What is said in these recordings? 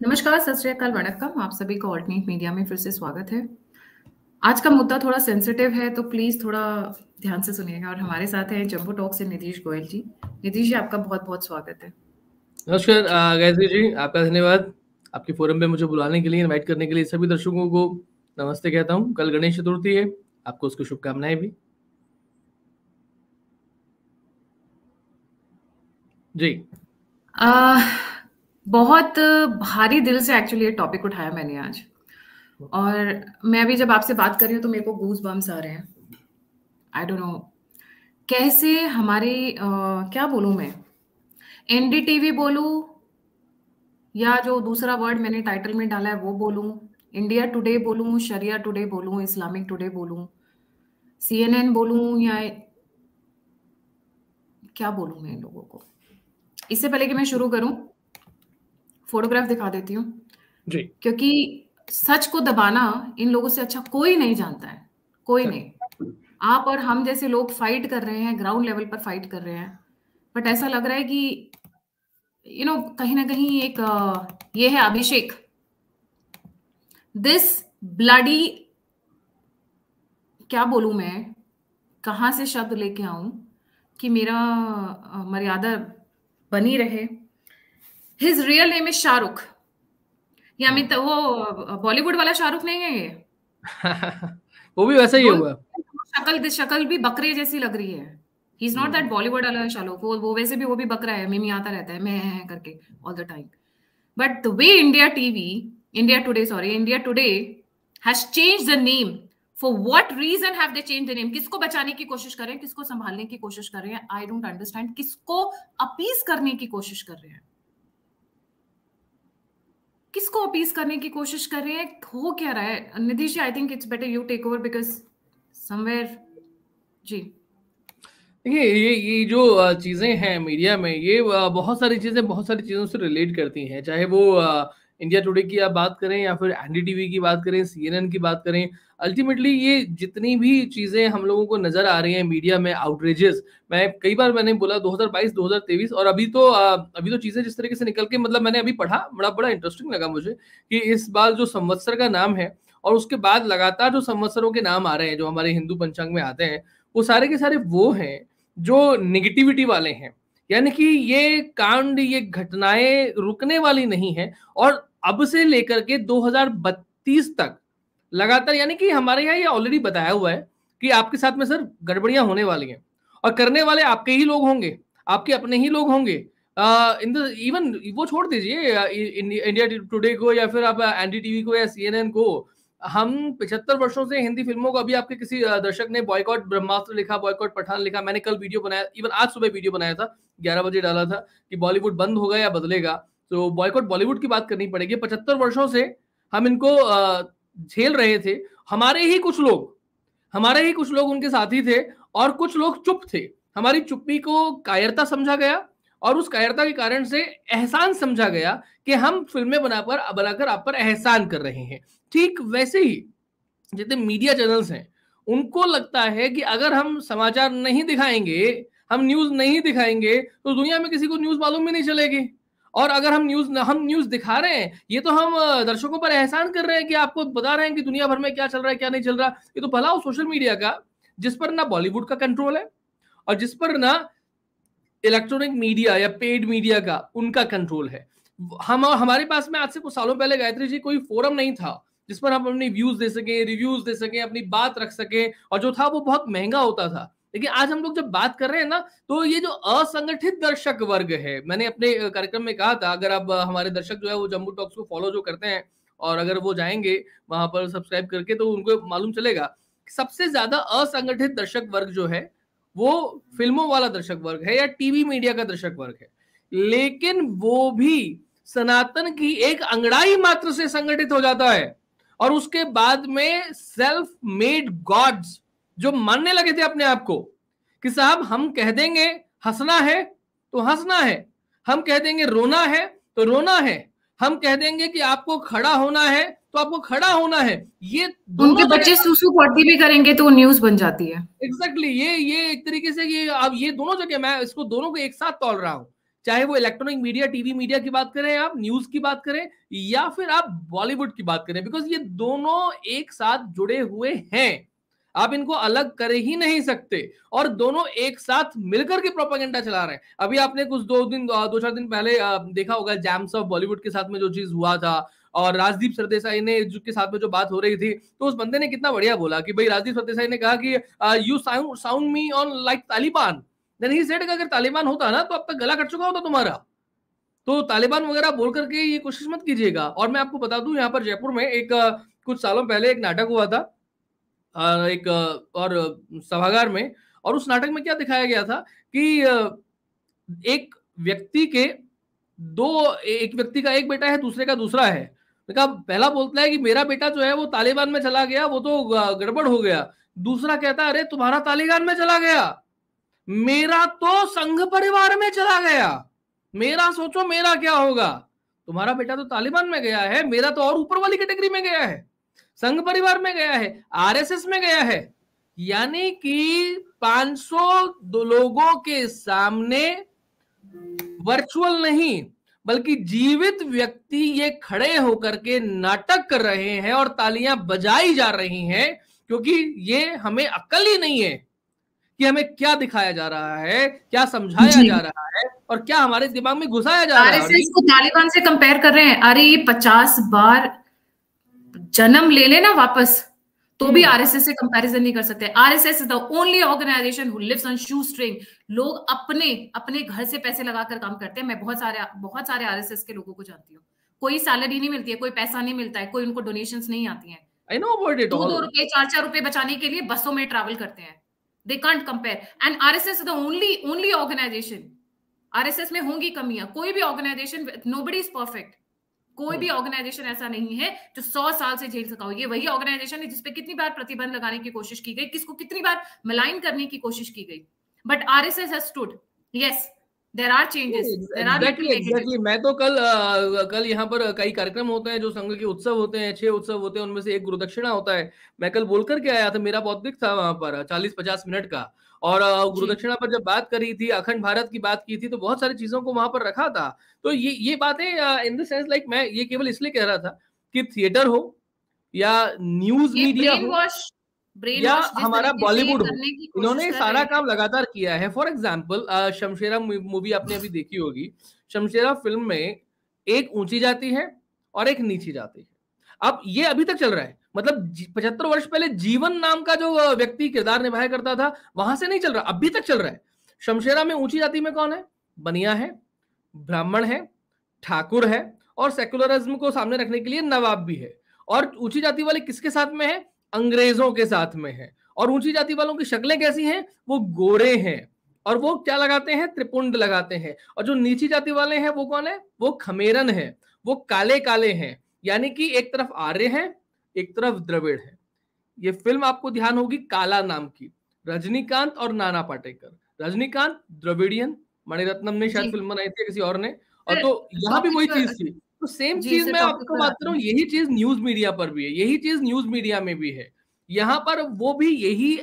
नमस्कार, सत श्री अकाल, वणक्कम। आप सभी का ऑल्टरनेट मीडिया में फिर से स्वागत है। आज का मुद्दा थोड़ा सेंसिटिव है, तो प्लीज थोड़ा ध्यान से सुनिएगा। और हमारे साथ हैं जम्बो टॉक से निधीश गोयल जी। निधीश जी, आपका बहुत बहुत स्वागत है। नमस्कार गायत्री जी, आपका धन्यवाद आपके फोरम पे मुझे बुलाने के लिए, इनवाइट करने के लिए। सभी दर्शकों को नमस्ते कहता हूँ। कल गणेश चतुर्थी है, आपको उसकी शुभकामनाएं भी। जी। बहुत भारी दिल से एक्चुअली ये टॉपिक उठाया मैंने आज। और मैं अभी जब आपसे बात कर रही हूँ तो मेरे को गूज बम्स आ रहे हैं। आई डोंट नो कैसे हमारी क्या बोलूँ मैं, एनडीटीवी बोलूँ या जो दूसरा वर्ड मैंने टाइटल में डाला है वो बोलूं, इंडिया टुडे बोलूं, शरिया टुडे बोलूं, इस्लामिक टुडे बोलूं, सीएनएन बोलूं, या क्या बोलूं मैं इन लोगों को। इससे पहले कि मैं शुरू करूं, फोटोग्राफ दिखा देती हूँ, जी। क्योंकि सच को दबाना इन लोगों से अच्छा कोई नहीं जानता है, कोई नहीं। आप और हम जैसे लोग फाइट कर रहे हैं, ग्राउंड लेवल पर फाइट कर रहे हैं, बट ऐसा लग रहा है कि कहीं ना कहीं एक ये है अभिषेक, दिस ब्लडी, क्या बोलूं मैं, कहाँ से शब्द लेके आऊं कि मेरा मर्यादा बनी रहे। His real name is Shahrukh. ये अमित, वो बॉलीवुड वाला शाहरुख नहीं है ये। वो भी वैसा ही दोनों होगा। शक्ल शक्ल भी बकरे जैसी लग रही है। ही इज नॉट दैट बॉलीवुड वाला शाहरुख। वो वैसे भी वो भी बकरा है, मिमी आता रहता है मैं करके all the time. But the way India Today has change the name, for what reason have they change the name? किसको बचाने की कोशिश कर रहे हैं, किसको संभालने की कोशिश कर रहे हैं? I don't understand. किसको अपीस करने की कोशिश कर रहे हैं, किसको अपीस करने की कोशिश कर रहे हैं? हो क्या रहा है? Nidhish ji, I think it's better you take over, because somewhere. जी। देखिए, ये जो चीज़ें हैं मीडिया में, ये बहुत सारी चीज़ों से रिलेट करती हैं। चाहे वो इंडिया टुडे की आप बात करें या फिर एनडीटीवी की बात करें, सीएनएन की बात करें। अल्टीमेटली ये जितनी भी चीज़ें हम लोगों को नज़र आ रही हैं मीडिया में, आउटरेजेस, मैंने बोला 2022, 2023, और अभी तो चीज़ें जिस तरीके से निकल के, मतलब मैंने अभी पढ़ा, बड़ा इंटरेस्टिंग लगा मुझे कि इस बार जो संवत्सर का नाम है और उसके बाद लगातार जो संवत्सरों के नाम आ रहे हैं जो हमारे हिंदू पंचांग में आते हैं, वो सारे के सारे वो हैं जो नेगेटिविटी वाले हैं। यानी कि ये कांड, ये घटनाएं रुकने वाली नहीं है, और अब से लेकर के 2032 तक लगातार, यानी कि हमारे यहाँ ये ऑलरेडी बताया हुआ है कि आपके साथ में सर गड़बड़ियां होने वाली हैं, और करने वाले आपके ही लोग होंगे, आपके अपने ही लोग होंगे। इन द इवन वो छोड़ दीजिए इंडिया टुडे को या फिर आप एनडीटीवी को या सीएनएन को। हम 75 वर्षों से हिंदी फिल्मों को, अभी आपके किसी दर्शक ने बॉयकॉट ब्रह्मास्त्र लिखा, बॉयकॉट पठान लिखा, मैंने कल वीडियो बनाया, इवन आज सुबह वीडियो बनाया था, 11 बजे डाला था कि बॉलीवुड बंद होगा या बदलेगा। तो बॉयकॉट बॉलीवुड की बात करनी पड़ेगी। 75 वर्षों से हम इनको झेल रहे थे। हमारे ही कुछ लोग उनके साथी थे, और कुछ लोग चुप थे। हमारी चुप्पी को कायरता समझा गया, और उस कायरता के कारण से एहसान समझा गया कि हम फिल्में बनाकर आप पर एहसान कर रहे हैं। ठीक वैसे ही जितने मीडिया चैनल्स हैं, उनको लगता है कि अगर हम समाचार नहीं दिखाएंगे, हम न्यूज नहीं दिखाएंगे, तो दुनिया में किसी को न्यूज मालूम भी नहीं चलेगी। और अगर हम न्यूज दिखा रहे हैं, ये तो हम दर्शकों पर एहसान कर रहे हैं कि आपको बता रहे हैं कि दुनिया भर में क्या चल रहा है, क्या नहीं चल रहा। ये तो भला हो सोशल मीडिया का, जिस पर ना बॉलीवुड का कंट्रोल है, और जिस पर ना इलेक्ट्रॉनिक मीडिया या पेड मीडिया का उनका कंट्रोल है। हमारे पास में आज से कुछ सालों पहले, गायत्री जी, कोई फोरम नहीं था जिस पर हम अपनी व्यूज दे सके, रिव्यूज दे सके, अपनी बात रख सके, और जो था वो बहुत महंगा होता था। लेकिन आज हम लोग जब बात कर रहे हैं ना, तो ये जो असंगठित दर्शक वर्ग है, मैंने अपने कार्यक्रम में कहा था, अगर अब हमारे दर्शक जो है वो जम्बू टॉक्स को फॉलो जो करते हैं, और अगर वो जाएंगे वहां पर सब्सक्राइब करके, तो उनको मालूम चलेगा सबसे ज्यादा असंगठित दर्शक वर्ग जो है वो फिल्मों वाला दर्शक वर्ग है या टीवी मीडिया का दर्शक वर्ग है। लेकिन वो भी सनातन की एक अंगड़ाई मात्र से संगठित हो जाता है, और उसके बाद में सेल्फ मेड गॉड्स जो मानने लगे थे अपने आप को कि साहब हम कह देंगे हंसना है तो हंसना है, हम कह देंगे रोना है तो रोना है, हम कह देंगे कि आपको खड़ा होना है तो आपको खड़ा होना है। ये उनके बच्चे सुसु पॉटी भी करेंगे तो न्यूज बन जाती है। एग्जैक्टली ये एक तरीके से ये अब ये दोनों जगह मैं इसको दोनों को एक साथ तौल रहा हूं चाहे वो इलेक्ट्रॉनिक मीडिया, टीवी मीडिया की बात करें, आप न्यूज की बात करें, या फिर आप बॉलीवुड की बात करें, बिकॉज ये दोनों एक साथ जुड़े हुए हैं, आप इनको अलग कर ही नहीं सकते, और दोनों एक साथ मिलकर के प्रोपेगेंडा चला रहे हैं। अभी आपने कुछ 2-4 दिन पहले देखा होगा जैम्स ऑफ बॉलीवुड के साथ में जो चीज हुआ था, और राजदीप सरदेसाई ने के साथ में जो बात हो रही थी, तो उस बंदे ने कितना बढ़िया बोला कि भाई, राजदीप सरदेसाई ने कहा कि you sound me on like Taliban, then he said अगर तालिबान होता ना तो अब तक गला कट चुका होता तुम्हारा। तो तालिबान वगैरह बोल करके ये कोशिश मत कीजिएगा। और मैं आपको बता दूं, यहाँ पर जयपुर में एक कुछ सालों पहले एक नाटक हुआ था, एक और सभागार में, और उस नाटक में क्या दिखाया गया था कि एक व्यक्ति का एक बेटा है, दूसरे का दूसरा है। पहला बोलता है कि मेरा बेटा जो है वो तालिबान में चला गया, वो तो गड़बड़ हो गया। दूसरा कहता है अरे तुम्हारा तालिबान में चला गया, मेरा तो संघ परिवार में चला गया, मेरा सोचो मेरा क्या होगा। तुम्हारा बेटा तो तालिबान में गया है, मेरा तो और ऊपर वाली कैटेगरी में गया है, संघ परिवार में गया है, आरएसएस में गया है। यानी कि 500 लोगों के सामने वर्चुअल नहीं बल्कि जीवित व्यक्ति ये खड़े होकर के नाटक कर रहे हैं और तालियां बजाई जा रही हैं, क्योंकि ये हमें अक्ल ही नहीं है कि हमें क्या दिखाया जा रहा है, क्या समझाया जा रहा है, और क्या हमारे दिमाग में घुसाया जा रहा है। आरएसएस को तालिबान से कंपेयर कर रहे हैं। अरे ये 50 बार जन्म ले लेना वापस, तो भी आरएसएस से कंपैरिजन नहीं कर सकते। RSS is the only organization who lives on shoe string. लोग अपने घर से पैसे लगाकर काम करते हैं। मैं बहुत सारे आरएसएस के लोगों को जानती हूँ। कोई सैलरी नहीं मिलती है, कोई पैसा नहीं मिलता है, कोई उनको डोनेशंस नहीं आती हैं। I know about it all. 2 रुपए 4 रुपए बचाने के लिए बसों में ट्रैवल करते हैं। They can't compare. And RSS is the only organization. RSS में होंगी कमियां, कोई भी ऑर्गेनाइजेशन, nobody is perfect. कोई भी ऑर्गेनाइजेशन ऐसा नहीं है जो 100 साल से झेल सका हो। ये वही ऑर्गेनाइजेशन है जिसपे कितनी बार प्रतिबंध लगाने की कोशिश की गई, किसको कितनी बार मलाइन करने की कोशिश की गई, but RSS has stood. Yes, there are changes, there are exactly. मैं तो कल यहाँ पर कई कार्यक्रम होते हैं, जो संघ के उत्सव होते हैं, 6 उत्सव होते हैं, उनमें से एक गुरुदक्षिणा होता है। मैं कल बोल करके आया था, मेरा बौद्धिक था वहां पर 40-50 मिनट का, और गुरुदक्षिणा पर जब बात करी थी, अखंड भारत की बात की थी, तो बहुत सारी चीजों को वहां पर रखा था। तो ये बातें इन द सेंस लाइक, मैं ये केवल इसलिए कह रहा था कि थिएटर हो या न्यूज मीडिया हो या हमारा बॉलीवुड हो, इन्होंने सारा काम लगातार किया है। फॉर एग्जाम्पल, शमशेरा मूवी आपने अभी देखी होगी। शमशेरा फिल्म में एक ऊंची जाति है और एक नीची जाति है। अब ये अभी तक चल रहा है, मतलब 75 वर्ष पहले जीवन नाम का जो व्यक्ति किरदार निभाया करता था, वहां से नहीं चल रहा, अभी तक चल रहा है। शमशेरा में ऊंची जाति में कौन है? बनिया है, ब्राह्मण है, ठाकुर है, और सेकुलरिज्म को सामने रखने के लिए नवाब भी है। और ऊंची जाति वाले किसके साथ में है? अंग्रेजों के साथ में है। और ऊंची जाति वालों की शक्लें कैसी हैं? वो गोरे हैं, और वो क्या लगाते हैं? त्रिपुंड लगाते हैं। और जो नीची जाति वाले हैं वो कौन है? वो खमेरन है, वो काले काले हैं। यानी कि एक तरफ आर्य है, एक तरफ द्रविड़ है। ये फिल्म आपको ध्यान होगी काला नाम की, रजनीकांत और नाना पाटेकर। रजनीकांत द्रविडियन, मणिरत्नम ने शायद फिल्म बनाई थी, किसी और ने, और तो यहाँ भी वही चीज थी। तो सेम चीज मैं आपको बात कर रहा हूँ, यही चीज न्यूज मीडिया पर भी है, यही चीज न्यूज मीडिया में भी है। यहाँ पर वो भी यही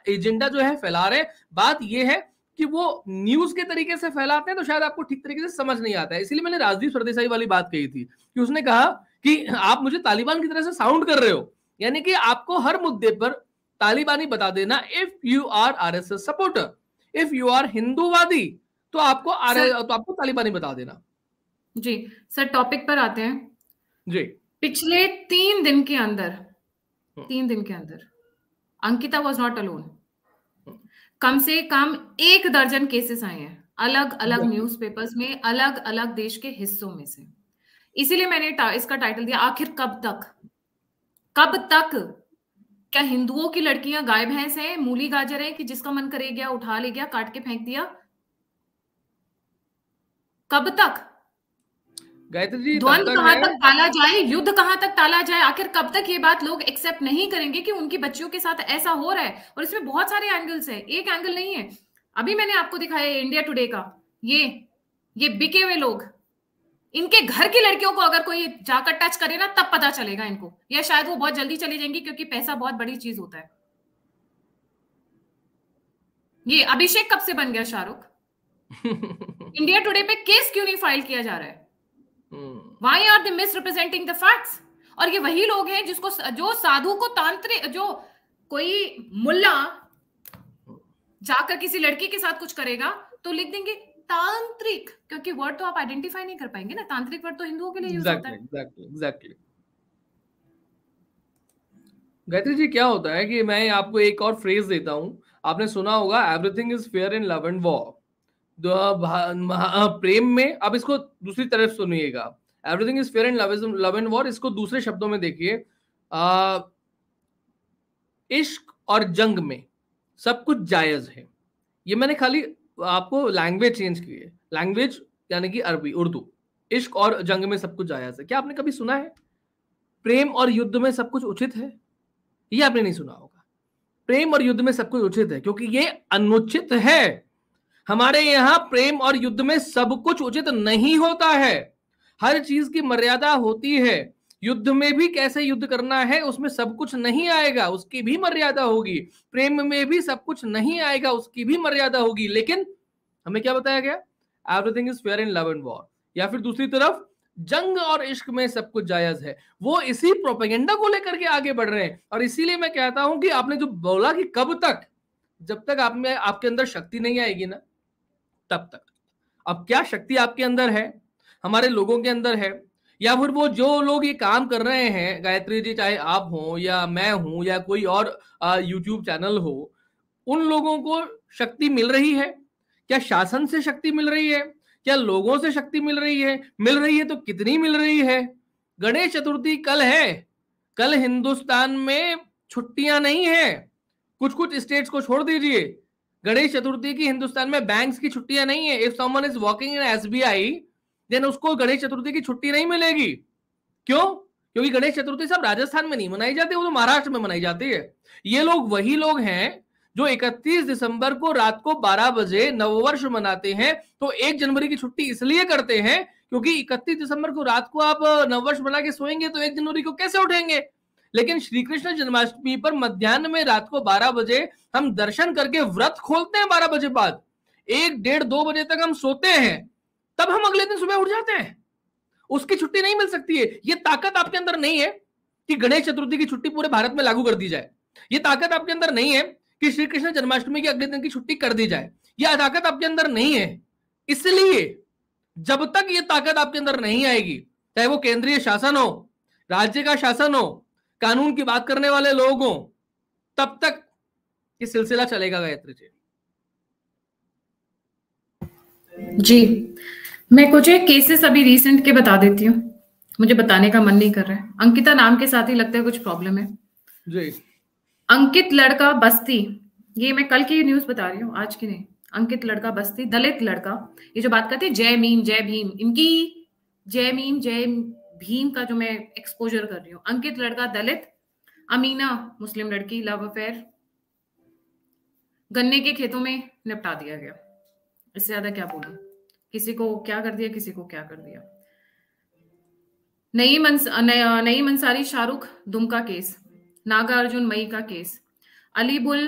एजेंडा जो है फैला रहे। बात ये है कि वो न्यूज के तरीके से फैलाते हैं, तो शायद आपको ठीक तरीके से समझ नहीं आता है। इसीलिए मैंने राजदीप सरदेसाई वाली बात कही थी कि उसने कहा कि आप मुझे तालिबान की तरह से साउंड कर रहे हो, यानी कि आपको हर मुद्दे पर तालिबानी बता देना। If you are RSS supporter, if you are हिंदूवादी, तो आपको तालिबानी बता देना। जी सर, टॉपिक पर आते हैं जी। पिछले 3 दिन के अंदर अंकिता वाज नॉट अलोन। कम से कम 1 दर्जन केसेस आए हैं अलग अलग न्यूज़पेपर्स में, अलग अलग देश के हिस्सों में से। इसीलिए मैंने इसका टाइटल दिया, आखिर कब तक? क्या हिंदुओं की लड़कियां गाय भैंस हैं, मूली गाजर हैं कि जिसका मन करे गया उठा ले गया, काट के फेंक दिया? कब तक? गायत्री जी, द्वंद्व कहां तक टाला जाए, युद्ध कहां तक टाला जाए? आखिर कब तक ये बात लोग एक्सेप्ट नहीं करेंगे कि उनकी बच्चियों के साथ ऐसा हो रहा है? और इसमें बहुत सारे एंगल्स हैं, एक एंगल नहीं है। अभी मैंने आपको दिखाया इंडिया टुडे का, ये बिके हुए लोग, इनके घर की लड़कियों को अगर कोई जाकर टच करे ना, तब पता चलेगा इनको, या शायद वो बहुत जल्दी चली जाएंगी, क्योंकि पैसा बहुत बड़ी चीज होता है। ये अभिषेक कब से बन गया शाहरुख? इंडिया टुडे पे केस क्यों नहीं फाइल किया जा रहा है? Why are they misrepresenting the facts? और ये वही लोग हैं जिसको, जो साधु को तांत्रिक, जो कोई मुल्ला जाकर किसी लड़की के साथ कुछ करेगा तो लिख देंगे तांत्रिक, क्योंकि वर्ड तो आप आइडेंटिफाई नहीं कर पाएंगे ना, तांत्रिक वर्ड तो हिंदुओं के लिए यूज होता है। एग्जैक्टली। गायत्री जी, क्या होता है कि मैं आपको एक और फ्रेज देता हूं, आपने सुना होगा, everything is fair in love and war. प्रेम में, अब इसको दूसरी तरफ सुनिएगा, everything is fair in love and war, इसको दूसरे शब्दों में देखिए, इश्क और जंग में सब कुछ जायज है। ये मैंने खाली आपको लैंग्वेज चेंज की है, लैंग्वेज यानी कि अरबी, उर्दू। इश्क और जंग में सब कुछ जायज है, क्या आपने कभी सुना है प्रेम और युद्ध में सब कुछ उचित है? ये आपने नहीं सुना होगा। प्रेम और युद्ध में सब कुछ उचित है, क्योंकि ये अनुचित है। हमारे यहां प्रेम और युद्ध में सब कुछ उचित नहीं होता है, हर चीज की मर्यादा होती है। युद्ध में भी कैसे युद्ध करना है उसमें सब कुछ नहीं आएगा, उसकी भी मर्यादा होगी। प्रेम में भी सब कुछ नहीं आएगा, उसकी भी मर्यादा होगी। लेकिन हमें क्या बताया गया? Everything is fair in love and war. या फिर दूसरी तरफ, जंग और इश्क में सब कुछ जायज है। वो इसी प्रोपेगेंडा को लेकर के आगे बढ़ रहे हैं। और इसीलिए मैं कहता हूं कि आपने जो बोला कि कब तक, जब तक आप में आपके अंदर शक्ति नहीं आएगी ना, तब तक। अब क्या शक्ति आपके अंदर है, हमारे लोगों के अंदर है, या फिर वो जो लोग ये काम कर रहे हैं, गायत्री जी, चाहे आप हो या मैं हूं या कोई और यूट्यूब चैनल हो, उन लोगों को शक्ति मिल रही है? क्या शासन से शक्ति मिल रही है? क्या लोगों से शक्ति मिल रही है? मिल रही है तो कितनी मिल रही है? गणेश चतुर्थी कल है, कल हिंदुस्तान में छुट्टियां नहीं है। कुछ कुछ स्टेट्स को छोड़ दीजिए, गणेश चतुर्थी की हिंदुस्तान में बैंक्स की छुट्टियां नहीं है। If someone is working in SBI, then उसको गणेश चतुर्थी की छुट्टी नहीं मिलेगी। क्यों? क्योंकि गणेश चतुर्थी सब राजस्थान में नहीं मनाई जाती, वो तो महाराष्ट्र में मनाई जाती है। ये लोग वही लोग हैं जो 31 दिसंबर को रात को 12 बजे नववर्ष मनाते हैं। तो 1 जनवरी की छुट्टी इसलिए करते हैं क्योंकि 31 दिसंबर को रात को आप नववर्ष मना के सोएंगे तो 1 जनवरी को कैसे उठेंगे? लेकिन श्री कृष्ण जन्माष्टमी पर मध्याह्न में रात को 12 बजे हम दर्शन करके व्रत खोलते हैं। 12 बजे बाद 1, 1:30, 2 बजे तक हम सोते हैं, तब हम अगले दिन सुबह उठ जाते हैं। उसकी छुट्टी नहीं मिल सकती है। ये ताकत आपके अंदर नहीं है कि गणेश चतुर्थी की छुट्टी पूरे भारत में लागू कर दी जाए। ये ताकत आपके अंदर नहीं है कि श्री कृष्ण जन्माष्टमी के अगले दिन की छुट्टी कर दी जाए। यह ताकत आपके अंदर नहीं है। इसलिए जब तक ये ताकत आपके अंदर नहीं आएगी, चाहे वो केंद्रीय शासन हो, राज्य का शासन हो, कानून की बात करने वाले लोग हो, तब तक ये सिलसिला चलेगा। गायत्री जी, मैं कुछ एक केसेस अभी रिसेंट के बता देती हूँ, मुझे बताने का मन नहीं कर रहा है। अंकिता नाम के साथ ही लगता है कुछ प्रॉब्लम है जी। अंकित लड़का बस्ती, ये मैं कल की न्यूज बता रही हूँ, आज की नहीं। अंकित लड़का बस्ती, दलित लड़का, ये जो बात करते हैं जय मीम जय भीम, इनकी जय मीम जय भीम का जो मैं एक्सपोजर कर रही हूँ। अंकित लड़का दलित, अमीना मुस्लिम लड़की, लव अफेयर, गन्ने के खेतों में निपटा दिया गया। इससे ज्यादा क्या बोलूं, किसी को क्या कर दिया, किसी को क्या कर दिया। नईम अंसारी शाहरुख दुमका केस, नागार्जुन मई का केस, अलीबुल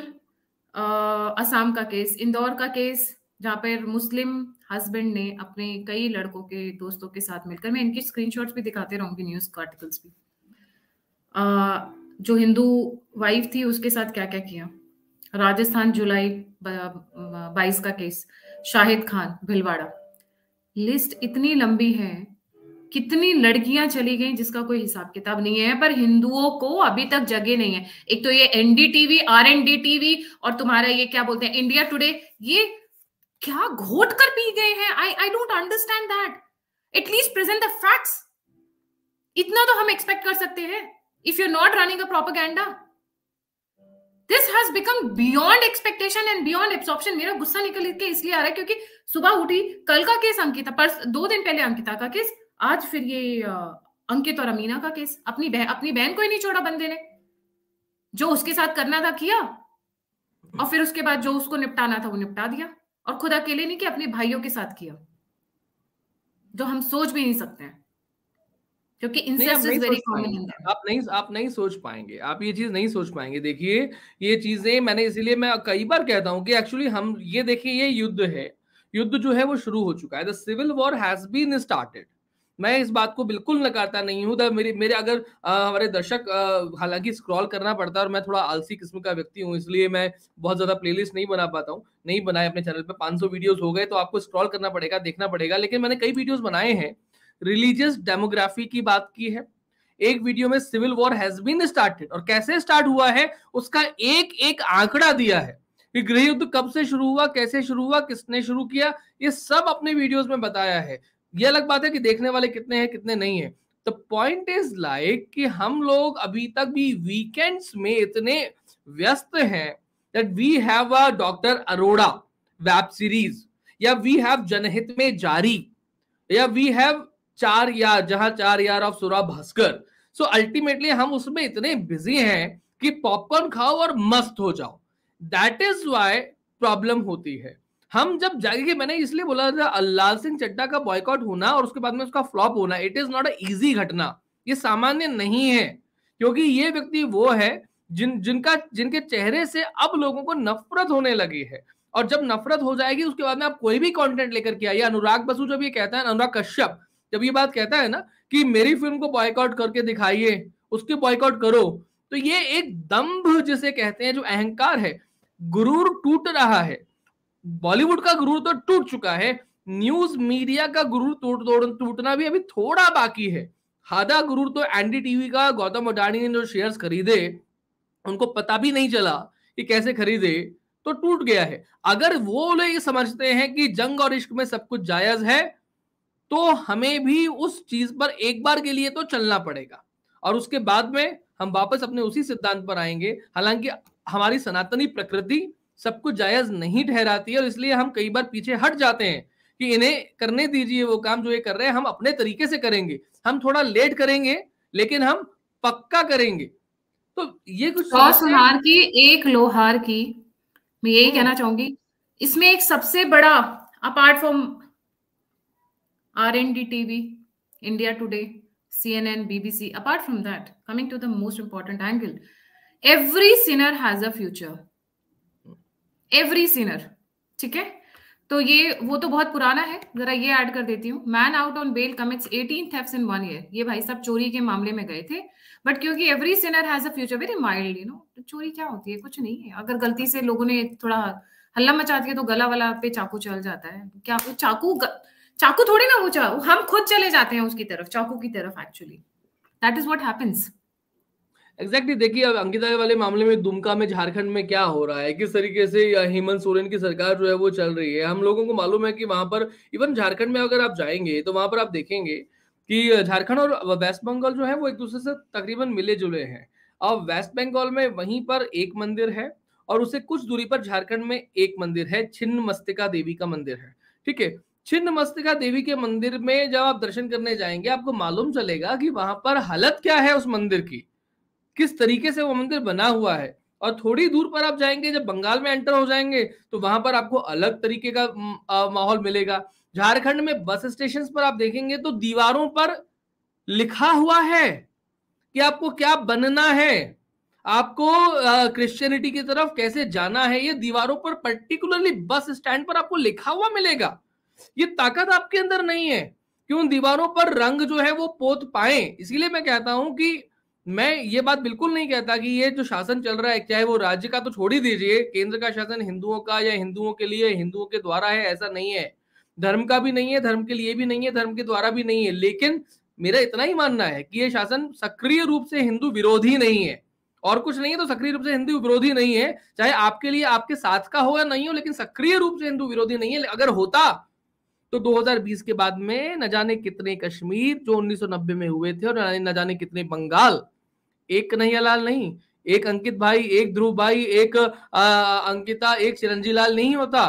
असम का केस, इंदौर का केस जहां पर मुस्लिम हस्बैंड ने अपने कई लड़कों के दोस्तों के साथ मिलकर, मैं इनकी स्क्रीनशॉट्स भी दिखाते रहूंगी, न्यूज आर्टिकल्स भी, जो हिंदू वाइफ थी उसके साथ क्या क्या किया। राजस्थान जुलाई 22 का केस, शाहिद खान भिलवाड़ा। लिस्ट इतनी लंबी है, कितनी लड़कियां चली गई जिसका कोई हिसाब किताब नहीं है, पर हिंदुओं को अभी तक जगह नहीं है। एक तो ये एनडीटीवी, आरएनडीटीवी और तुम्हारा ये क्या बोलते हैं इंडिया टुडे, ये क्या घोट कर पी गए हैं। I don't understand that. At least present the facts, इतना तो हम एक्सपेक्ट कर सकते हैं। If you are not running a propaganda, this has become beyond expectation and beyond absorption. मेरा गुस्सा निकल के इसलिए आ रहा है क्योंकि सुबह उठी, कल का केस अंकिता, पर 2 दिन पहले अंकिता का केस, आज फिर ये अंकित और अमीना का केस। अपनी बहन को ही नहीं छोड़ा बंदे ने, जो उसके साथ करना था किया, और फिर उसके बाद जो उसको निपटाना था वो निपटा दिया, और खुद अकेले नहीं किया, अपने भाइयों के साथ किया, जो हम सोच भी नहीं सकते हैं, क्योंकि incest is very common in that. आप नहीं सोच पाएंगे, आप ये चीज नहीं सोच पाएंगे। देखिए ये चीजें मैंने, इसीलिए मैं कई बार कहता हूं कि एक्चुअली हम ये देखिए, ये युद्ध है, युद्ध जो है वो शुरू हो चुका है। The civil war has been started. मैं इस बात को बिल्कुल नकारता नहीं हूँ। मेरे अगर हमारे दर्शक, हालांकि स्क्रॉल करना पड़ता है और मैं थोड़ा आलसी किस्म का व्यक्ति हूँ, इसलिए मैं बहुत ज्यादा प्लेलिस्ट नहीं बना पाता हूँ, नहीं बनाए अपने चैनल पे। 500 वीडियोस हो गए तो आपको स्क्रॉल करना पड़ेगा, देखना पड़ेगा। लेकिन मैंने कई वीडियोस बनाए हैं, रिलीजियस डेमोग्राफी की बात की है। एक वीडियो में civil war has been started और कैसे स्टार्ट हुआ है उसका एक एक आंकड़ा दिया है कि गृह युद्ध कब से शुरू हुआ, कैसे शुरू हुआ, किसने शुरू किया, ये सब अपने वीडियोस में बताया है। ये अलग बात है कि देखने वाले कितने हैं कितने नहीं है। द पॉइंट इज लाइक कि हम लोग अभी तक भी वीकेंड्स में इतने व्यस्त हैं that we have a doctor Arora web series, या वी हैव जनहित में जारी, या वी हैव 4 यार ऑफ सुरा भास्कर। सो अल्टीमेटली हम उसमें इतने बिजी हैं कि पॉपकॉर्न खाओ और मस्त हो जाओ। दैट इज वाई प्रॉब्लम होती है। हम जब जाएंगे, मैंने इसलिए बोला था लाल सिंह चड्ढा का बॉयकॉट होना और उसके बाद में उसका फ्लॉप होना, it is not a easy घटना, ये सामान्य नहीं है। क्योंकि ये व्यक्ति वो है जिनके चेहरे से अब लोगों को नफरत होने लगी है। और जब नफरत हो जाएगी उसके बाद में आप कोई भी कंटेंट लेकर के आइए। अनुराग बसु जब ये कहता है, अनुराग कश्यप जब ये बात कहता है ना कि मेरी फिल्म को बॉयकॉट करके दिखाइए, उसके बॉयकॉट करो, तो ये एक दंभ जिसे कहते हैं, जो अहंकार है, गुरूर टूट रहा है। बॉलीवुड का गुरूर तो टूट चुका है, न्यूज मीडिया का गुरूर टूटना भी अभी थोड़ा बाकी है। आधा गुरूर तो एनडीटीवी का गौतम अडानी ने जो शेयर्स खरीदे, उनको पता भी नहीं चला कि कैसे खरीदे, तो टूट गया है। अगर वो लोग ये समझते हैं कि जंग और इश्क में सब कुछ जायज है, तो हमें भी उस चीज पर एक बार के लिए तो चलना पड़ेगा और उसके बाद में हम वापस अपने उसी सिद्धांत पर आएंगे। हालांकि हमारी सनातनी प्रकृति सब कुछ जायज नहीं ठहराती है और इसलिए हम कई बार पीछे हट जाते हैं कि इन्हें करने दीजिए वो काम जो ये कर रहे हैं, हम अपने तरीके से करेंगे, हम थोड़ा लेट करेंगे लेकिन हम पक्का करेंगे। तो ये कुछ 100 सुनार की एक लोहार की, मैं यही कहना चाहूंगी। इसमें एक सबसे बड़ा, apart from RND TV, India Today, CNN, BBC, apart from that, coming to the most important angle, every sinner has a future. Every sinner, ठीक है? तो ये वो तो बहुत पुराना है, जरा ये ऐड कर देती हूँ। Man out on bail commits 18 thefts in 1 year। ये भाई सब चोरी के मामले में गए थे, बट क्योंकि every sinner has a future, very mild, you know. तो चोरी क्या होती है? कुछ नहीं है। अगर गलती से लोगों ने थोड़ा हल्ला मचा दिया तो गला वाला पे चाकू चल जाता है। क्या चाकू थोड़ी ना, वो हम खुद चले जाते हैं उसकी तरफ, चाकू की तरफ। Actually that is what happens. Exactly. देखिए अब अंकिता वाले मामले में दुमका में झारखंड में क्या हो रहा है, किस तरीके से हेमंत सोरेन की सरकार जो है वो चल रही है। हम लोगों को मालूम है कि वहां पर इवन झारखंड में अगर आप जाएंगे तो वहां पर आप देखेंगे कि झारखंड और वेस्ट बंगाल जो है वो एक दूसरे से तकरीबन मिले जुले हैं। अब वेस्ट बंगाल में वहीं पर एक मंदिर है और उससे कुछ दूरी पर झारखंड में एक मंदिर है, छिन्नमस्तिका देवी का मंदिर है। ठीक है, छिन्नमस्तिका देवी के मंदिर में जब आप दर्शन करने जाएंगे आपको मालूम चलेगा कि वहां पर हालत क्या है उस मंदिर की, किस तरीके से वो मंदिर बना हुआ है। और थोड़ी दूर पर आप जाएंगे, जब बंगाल में एंटर हो जाएंगे तो वहां पर आपको अलग तरीके का माहौल मिलेगा। झारखंड में बस स्टेशन पर आप देखेंगे तो दीवारों पर लिखा हुआ है कि आपको क्या बनना है, आपको क्रिश्चियनिटी की तरफ कैसे जाना है, ये दीवारों पर पर्टिकुलरली बस स्टैंड पर आपको लिखा हुआ मिलेगा। ये ताकत आपके अंदर नहीं है कि उन दीवारों पर रंग जो है वो पोत पाए। इसीलिए मैं कहता हूं कि मैं ये बात बिल्कुल नहीं कहता कि ये जो शासन चल रहा है, चाहे वो राज्य का तो छोड़ ही दीजिए, केंद्र का शासन हिंदुओं का या हिंदुओं के लिए, हिंदुओं के द्वारा है, ऐसा नहीं है। धर्म का भी नहीं है, धर्म के लिए भी नहीं है, धर्म के द्वारा भी नहीं है। लेकिन मेरा इतना ही मानना है कि ये शासन सक्रिय रूप से हिंदू विरोधी नहीं है, और कुछ नहीं है तो सक्रिय रूप से हिंदू विरोधी नहीं है। चाहे आपके लिए आपके साथ का हो या नहीं हो, लेकिन सक्रिय रूप से हिंदू विरोधी नहीं है। अगर होता तो 2020 के बाद में न जाने कितने कश्मीर जो 1990 में हुए थे और न जाने कितने बंगाल, एक कन्हैयालाल नहीं, एक अंकित भाई, एक ध्रुव भाई, एक अंकिता, एक चिरंजी लाल नहीं होता।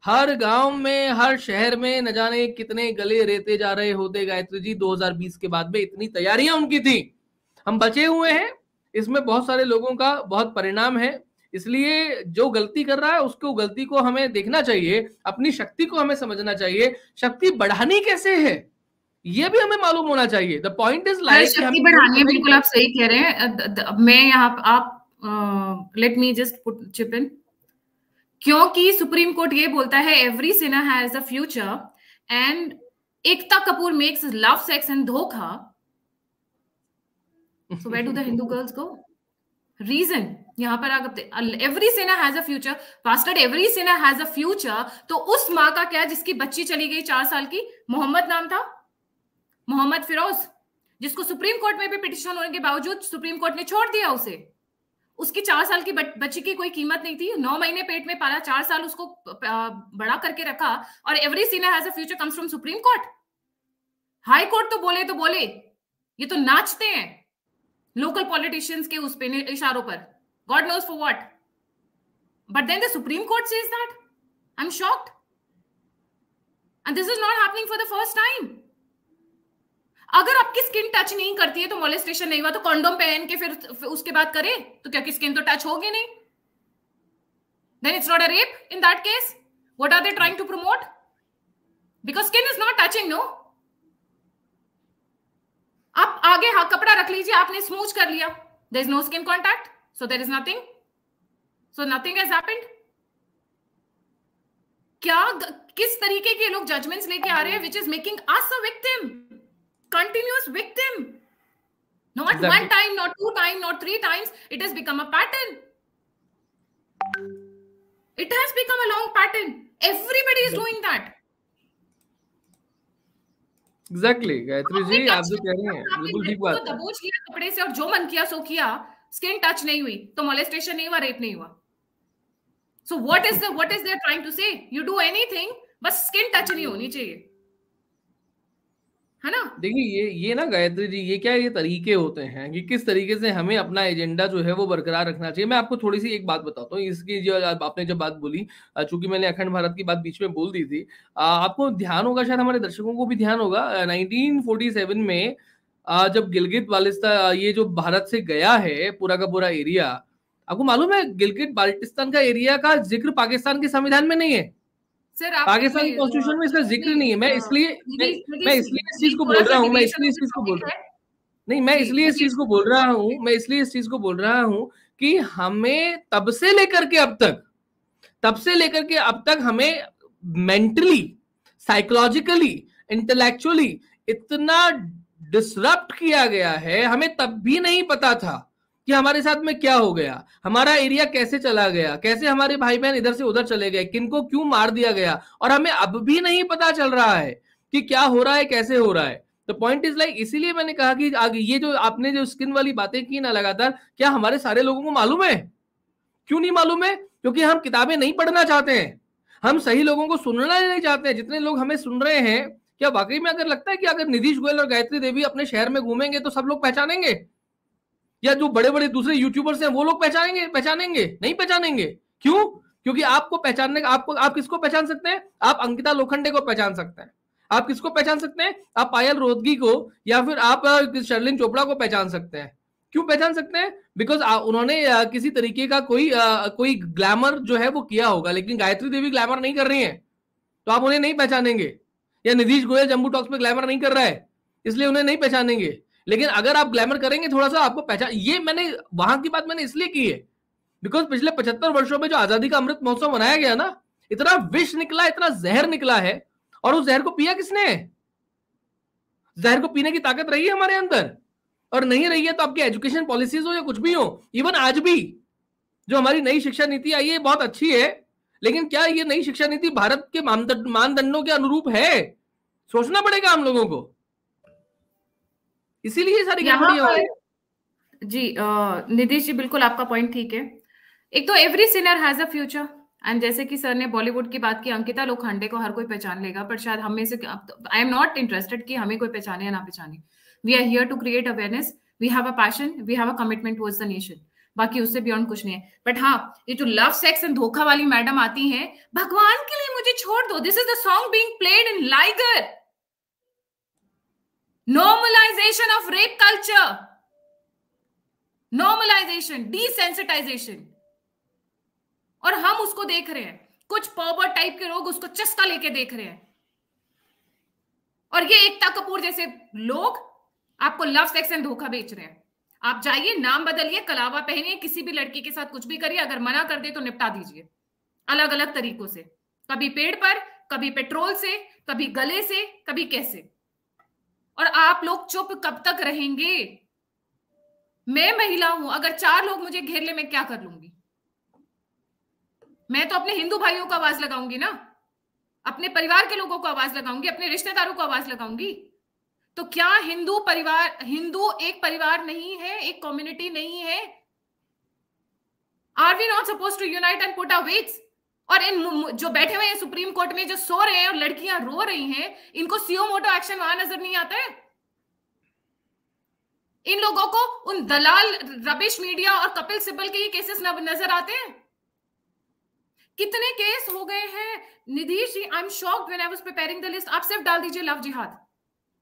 हर गांव में, हर शहर में न जाने कितने गले रेते जा रहे होते गायत्री जी 2020 के बाद में। इतनी तैयारियां उनकी थी, हम बचे हुए हैं। इसमें बहुत सारे लोगों का बहुत परिणाम है। इसलिए जो गलती कर रहा है उसको, गलती को हमें देखना चाहिए, अपनी शक्ति को हमें समझना चाहिए। शक्ति बढ़ानी कैसे है ये भी हमें मालूम होना चाहिए। द पॉइंट इज लाइक शक्ति बढ़ानी है, बिल्कुल आप सही कह रहे हैं। मैं यहाँ आप let me just put chip in. क्योंकि सुप्रीम कोर्ट ये बोलता है every sinner has a future, and Ekta Kapoor makes love, sex and धोखा. So where do the Hindu girls go? Reason यहां पर अगर every sinner has a future, fasted every sinner has a future, तो उस माँ का क्या जिसकी बच्ची चली गई 4 साल की, मोहम्मद नाम था, मोहम्मद फिरोज, जिसको सुप्रीम कोर्ट में भी पिटिशन होने के बावजूद सुप्रीम कोर्ट ने छोड़ दिया उसे. उसकी 4 साल की बच्ची की कोई कीमत नहीं थी, 9 महीने पेट में पाला, 4 साल उसको बड़ा करके रखा, और every sinner has a future comes from supreme court. High court तो बोले, ये तो नाचते हैं लोकल पॉलिटिशियंस के उस पे इशारों पर, God knows for what. But then the supreme Court says that. I am shocked, and this is not happening for the first time. अगर आपकी स्किन टच नहीं करती है तो मोलेस्टेशन नहीं हुआ, तो कॉन्डोम पहन के फिर उसके बाद करे तो क्या की स्किन तो टच होगी नहीं? Then it's not a rape in that case. What are they trying to promote? Because skin is not touching. No, आप आगे कपड़ा रख लीजिए, आपने स्मूच कर लिया, there is no skin contact, so there is nothing, so nothing has happened. क्या किस तरीके के लोग जजमेंट्स लेके आ रहे हैं, which is making us a victim, continuous victim, not exactly. One time, not 2 times, not 3 times. It has become a pattern. It has become a long pattern. Everybody is doing that. Exactly, Gayatri ji आप जो कह रही हैं बिल्कुल ठीक बात है. दबोच लिया कपड़े से और जो मन किया सो किया, स्किन टच नहीं हुई तो मोलेस्टेशन नहीं हुआ, रेप नहीं हुआ. So what is they trying to say? You do anything, बस स्किन टच नहीं होनी चाहिए, है ना? देखिए ये ना गायत्री जी, ये तरीके होते हैं कि किस तरीके से हमें अपना एजेंडा जो है वो बरकरार रखना चाहिए. मैं आपको थोड़ी सी एक बात बताता हूँ, इसकी जो आपने जब बात बोली, चूंकि मैंने अखंड भारत की बात बीच में बोल दी थी, आपको ध्यान होगा, शायद हमारे दर्शकों को भी ध्यान होगा, 1947 में जब गिलगित बाल्टिस्तान ये जो भारत से गया है पूरा का पूरा एरिया, आपको मालूम है गिलगित बाल्टिस्तान का एरिया का जिक्र पाकिस्तान के संविधान में नहीं है. पाकिस्तान कॉन्स्टिट्यूशन में इसका जिक्र नहीं है. मैं इसलिए इस चीज को बोल रहा हूँ, मैं इसलिए इस चीज को बोल रहा हूँ कि हमें तब से लेकर के अब तक हमें मेंटली, साइकोलॉजिकली, इंटेलेक्चुअली इतना डिसरप्ट किया गया है. हमें तब भी नहीं पता था कि हमारे साथ में क्या हो गया, हमारा एरिया कैसे चला गया, कैसे हमारे भाई बहन इधर से उधर चले गए, किनको क्यों मार दिया गया, और हमें अब भी नहीं पता चल रहा है कि क्या हो रहा है, कैसे हो रहा है. तो पॉइंट इज लाइक, इसीलिए मैंने कहा कि आगे ये जो आपने जो स्किन वाली बातें की ना लगातार, क्या हमारे सारे लोगों को मालूम है? क्यों नहीं मालूम है? क्योंकि हम किताबें नहीं पढ़ना चाहते हैं, हम सही लोगों को सुनना नहीं चाहते हैं. जितने लोग हमें सुन रहे हैं, क्या वाकई में अगर लगता है कि अगर निधीश गोयल और गायत्री देवी अपने शहर में घूमेंगे तो सब लोग पहचानेंगे, या जो बड़े बड़े दूसरे यूट्यूबर्स हैं वो लोग पहचानेंगे? नहीं पहचानेंगे. क्यों? क्योंकि आपको पहचानने का, आप किसको पहचान सकते हैं? आप अंकिता लोखंडे को पहचान सकते हैं. आप किसको पहचान सकते हैं? आप पायल रोहतगी को, या फिर आप शर्लिन चोपड़ा को पहचान सकते हैं. क्यों पहचान सकते हैं? बिकॉज उन्होंने किसी तरीके का कोई ग्लैमर जो है वो किया होगा. लेकिन गायत्री देवी ग्लैमर नहीं कर रही है, तो आप उन्हें नहीं पहचानेंगे. या निधीश गोयल जम्बू टॉक्स में ग्लैमर नहीं कर रहा है, इसलिए उन्हें नहीं पहचानेंगे. लेकिन अगर आप ग्लैमर करेंगे थोड़ा सा, आपको पहचान. ये मैंने वहां की बात मैंने इसलिए की है बिकॉज पिछले 75 वर्षों में जो आजादी का अमृत महोत्सव मनाया गया ना, इतना विष निकला, इतना जहर निकला है, और उस जहर को पिया किसने? जहर को पीने की ताकत रही है हमारे अंदर, और नहीं रही है तो आपकी एजुकेशन पॉलिसीज हो या कुछ भी हो, इवन आज भी जो हमारी नई शिक्षा नीति आई है बहुत अच्छी है, लेकिन क्या ये नई शिक्षा नीति भारत के मानदंडों के अनुरूप है? सोचना पड़ेगा हम लोगों को. इसीलिए सारी गड़बड़ियां हो रही है. जी निधीश जी, बिल्कुल आपका पॉइंट ठीक है. एक तो every sinner has a future, and जैसे कि सर ने बॉलीवुड की बात की, अंकिता लोखंडे को हर कोई पहचान लेगा, पर शायद हम में से, आई एम नॉट इंटरेस्टेड कि हमें कोई पहचाने या ना पहचाने. We are here to create awareness, we have a passion, we have a commitment towards the nation. बाकी उससे बियॉन्ड कुछ नहीं है. बट हाँ, ये जो लव, सेक्स एंड धोखा वाली मैडम आती हैं, भगवान के लिए मुझे छोड़ दो. This is the song being played in liger. Normalization of rape culture, normalization, desensitization, और हम उसको देख रहे हैं. कुछ पर्वर्ट टाइप के लोग उसको चस्का लेके देख रहे हैं, और ये एकता कपूर जैसे लोग आपको लव, सेक्स एंड धोखा बेच रहे हैं. आप जाइए, नाम बदलिए, कलावा पहनिए, किसी भी लड़की के साथ कुछ भी करिए, अगर मना कर दे तो निपटा दीजिए. अलग अलग तरीकों से, कभी पेड़ पर, कभी पेट्रोल से, कभी गले से, कभी कैसे। और आप लोग चुप कब तक रहेंगे? मैं महिला हूं, अगर 4 लोग मुझे घेर ले, मैं क्या कर लूंगी? मैं तो अपने हिंदू भाइयों को आवाज लगाऊंगी ना, अपने परिवार के लोगों को आवाज लगाऊंगी, अपने रिश्तेदारों को आवाज लगाऊंगी। तो क्या हिंदू परिवार, हिंदू एक परिवार नहीं है, एक कम्युनिटी नहीं है? Are we not suppose to unite and put our weights? और इन जो बैठे हुए हैं सुप्रीम कोर्ट में, जो सो रहे हैं और लड़कियां रो रही हैं, इनको सीओ मोटो एक्शन वहां नजर नहीं आता है? इन लोगों को उन दलाल रबिश मीडिया और कपिल सिब्बल के ही केसेस नजर आते हैं? कितने केस हो गए हैं Nidhish ji? I am shocked when I was preparing the list. आप सिर्फ डाल दीजिए लव जिहाद,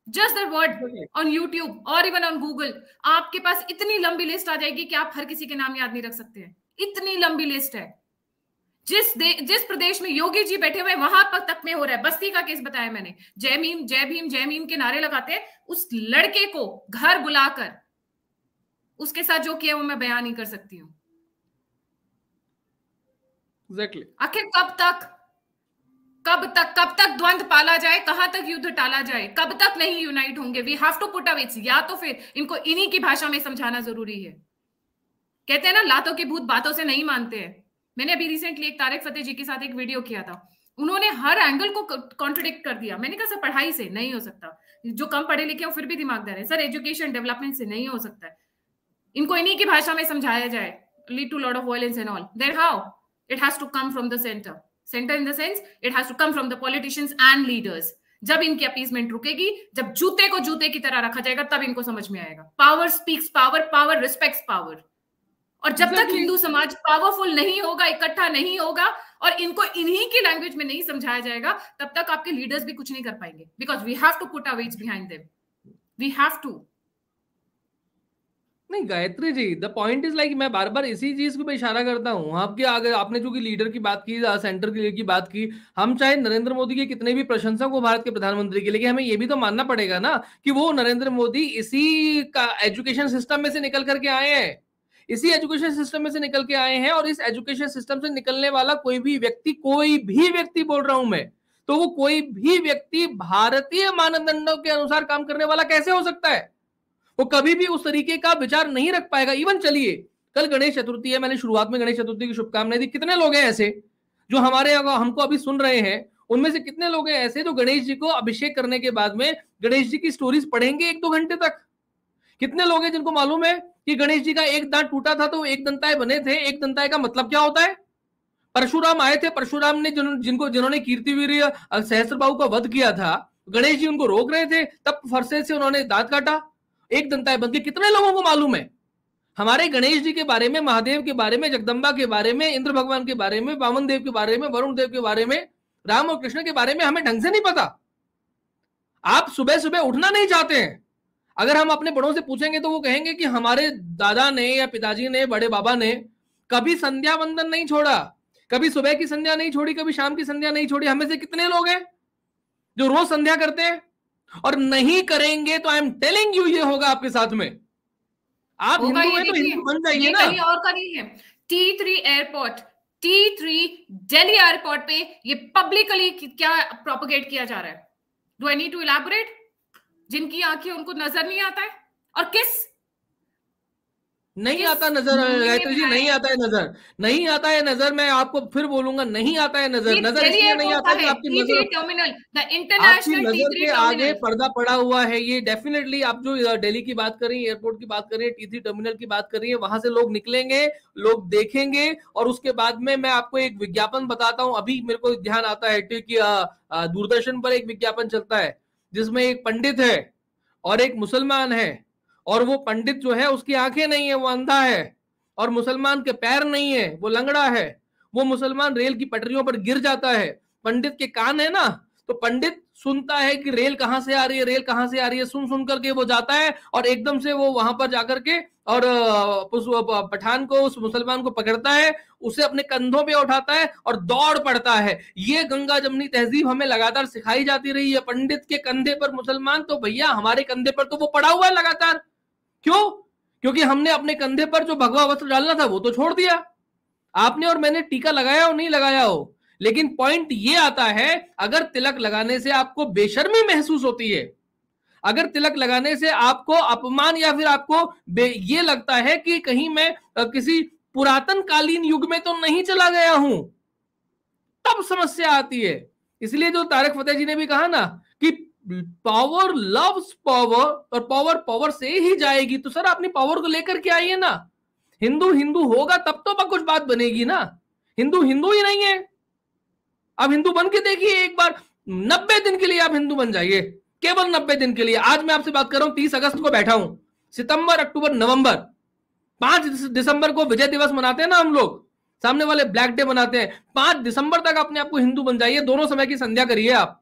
just the word on YouTube और इवन ऑन गूगल, आपके पास इतनी लंबी लिस्ट आ जाएगी कि आप हर किसी के नाम याद नहीं रख सकते हैं। इतनी लंबी लिस्ट है। जिस प्रदेश में योगी जी बैठे हुए वहां पर तक में हो रहा है। बस्ती का केस बताया मैंने, जय भीम जय भीम जय भीम के नारे लगाते हैं, उस लड़के को घर बुलाकर उसके साथ जो किया वो मैं बयान नहीं कर सकती हूँ। Exactly. आखिर कब तक द्वंद्व पाला जाए? कहां तक युद्ध टाला जाए? कब तक नहीं यूनाइट होंगे? We have to put away, या तो फिर इनको इन्हीं की भाषा में समझाना जरूरी है। कहते हैं ना, लातों के भूत बातों से नहीं मानते हैं। मैंने अभी रिसेंटली एक तारिक फतेह जी के साथ एक वीडियो किया था, उन्होंने हर एंगल को कॉन्ट्रडिक्ट कर दिया। मैंने कहा सर पढ़ाई से नहीं हो सकता, जो कम पढ़े लिखे हो फिर भी दिमागदार है। सर एजुकेशन डेवलपमेंट से नहीं हो सकता है, इनको इन्हीं की भाषा में समझाया जाए, lead to lot of violence and all. Then how? It has to come from the centre in the sense it has to come from the politicians and leaders. जब इनकी अपीसमेंट रुकेगी, जब जूते को जूते की तरह रखा जाएगा, तब इनको समझ में आएगा। Power speaks power, power respects power. और जब तक हिंदू समाज पावरफुल नहीं होगा, इकट्ठा नहीं होगा और इनको इन्हीं की लैंग्वेज में नहीं समझाया जाएगा, तब तक आपके लीडर्स भी कुछ नहीं कर पाएंगे। Because we have to put our weights behind them, we have to. नहीं Gayatri ji, the point is like, मैं बार बार इसी चीज को इशारा करता हूँ आपके आगे। आपने जो कि लीडर की बात की, सेंटर के लीडर की बात की, हम चाहे नरेंद्र मोदी के कितने भी प्रशंसक हो भारत के प्रधानमंत्री के, लेकिन हमें ये भी तो मानना पड़ेगा ना कि वो नरेंद्र मोदी इसी का एजुकेशन सिस्टम में से निकल करके आए हैं, इसी एजुकेशन सिस्टम में से निकल के आए हैं। और इस एजुकेशन सिस्टम से निकलने वाला कोई भी व्यक्ति बोल रहा हूं मैं, तो वो कोई भी व्यक्ति भारतीय मानदंडों के अनुसार काम करने वाला कैसे हो सकता है? वो कभी भी उस तरीके का विचार नहीं रख पाएगा। इवन चलिए, कल गणेश चतुर्थी है, मैंने शुरुआत में गणेश चतुर्थी की शुभकामनाएं दी। कितने लोग हैं ऐसे जो हमको अभी सुन रहे हैं? उनमें से कितने लोग हैं ऐसे जो गणेश जी को अभिषेक करने के बाद में गणेश जी की स्टोरीज पढ़ेंगे 1-2 घंटे तक? कितने लोग हैं जिनको मालूम है कि गणेश जी का एक दांत टूटा था तो एक दंताए बने थे? एक दंताए का मतलब क्या होता है? परशुराम आए थे, परशुराम ने जिन्होंने कीर्तिवीर्य सहस्त्रबाहु का वध किया था, गणेश जी उनको रोक रहे थे, तब फरसे से उन्होंने दांत काटा, एक दंताए बन के। कितने लोगों को मालूम है? हमारे गणेश जी के बारे में, महादेव के बारे में, जगदम्बा के बारे में, इंद्र भगवान के बारे में, वामन देव के बारे में, वरुण देव के बारे में, राम और कृष्ण के बारे में हमें ढंग से नहीं पता। आप सुबह सुबह उठना नहीं चाहते हैं। अगर हम अपने बड़ों से पूछेंगे तो वो कहेंगे कि हमारे दादा ने या पिताजी ने, बड़े बाबा ने कभी संध्या वंदन नहीं छोड़ा, कभी सुबह की संध्या नहीं छोड़ी, कभी शाम की संध्या नहीं छोड़ी। हमें से कितने लोग हैं जो रोज संध्या करते हैं? और नहीं करेंगे तो आई एम टेलिंग यू, ये होगा आपके साथ में। आप हिंदू हैं तो हिंदू बन जाइए ना। कहीं और का नहीं है। T3 airport, T3 Delhi airport पे ये पब्लिकली क्या प्रोपोगेट किया जा रहा है? Do I need to elaborate? जिनकी आंखें उनको नजर नहीं आता है, और किस नहीं आता नजर, गायत्री जी नहीं आता है नजर, नहीं आता है नजर। मैं आपको फिर बोलूंगा, नहीं आता है नजर। नजर इसलिए नहीं आता है आपकी नजर, टर्मिनल, द इंटरनेशनल नजर के आगे पर्दा पड़ा हुआ है। ये डेफिनेटली, आप जो दिल्ली की बात कर रही है, एयरपोर्ट की बात कर रही है, T3 टर्मिनल की बात कर रही है, वहां से लोग निकलेंगे, लोग देखेंगे, और उसके बाद में मैं आपको एक विज्ञापन बताता हूँ। अभी मेरे को ध्यान आता है कि दूरदर्शन पर एक विज्ञापन चलता है जिसमें एक पंडित है और एक मुसलमान है, और वो पंडित जो है उसकी आंखें नहीं है, वो अंधा है, और मुसलमान के पैर नहीं है, वो लंगड़ा है। वो मुसलमान रेल की पटरियों पर गिर जाता है, पंडित के कान है ना, तो पंडित सुनता है कि रेल कहां से आ रही है, रेल कहां से आ रही है, सुन करके वो जाता है, और एकदम से वो वहां पर जाकर के और उस पठान को, उस मुसलमान को पकड़ता है, उसे अपने कंधों पे उठाता है और दौड़ पड़ता है। ये गंगा जमनी तहजीब हमें लगातार सिखाई जाती रही है। पंडित के कंधे पर मुसलमान, तो भैया हमारे कंधे पर तो वो पड़ा हुआ है लगातार। क्यों? क्योंकि हमने अपने कंधे पर जो भगवा वस्त्र डालना था वो तो छोड़ दिया। आपने और मैंने टीका लगाया हो नहीं लगाया हो, लेकिन पॉइंट ये आता है, अगर तिलक लगाने से आपको बेशर्मी महसूस होती है, अगर तिलक लगाने से आपको अपमान या फिर आपको ये लगता है कि कहीं मैं किसी पुरातन कालीन युग में तो नहीं चला गया हूं, तब समस्या आती है। इसलिए जो तारक फतेह जी ने भी कहा ना कि पावर लव्स पावर और पावर पावर से ही जाएगी, तो सर अपनी पावर को लेकर के आइए ना। हिंदू हिंदू होगा तब तो कुछ बात बनेगी ना। हिंदू हिंदू ही नहीं है। अब हिंदू बन के देखिए एक बार, 90 दिन के लिए आप हिंदू बन जाइए, केवल 90 दिन के लिए। आज मैं आपसे बात कर रहा हूं, 30 अगस्त को बैठा हूं, सितंबर अक्टूबर नवंबर, 5 दिसंबर को विजय दिवस मनाते हैं ना हम लोग, सामने वाले ब्लैक डे मनाते हैं। 5 दिसंबर तक अपने आप को हिंदू बन जाइए, दोनों समय की संध्या करिए आप,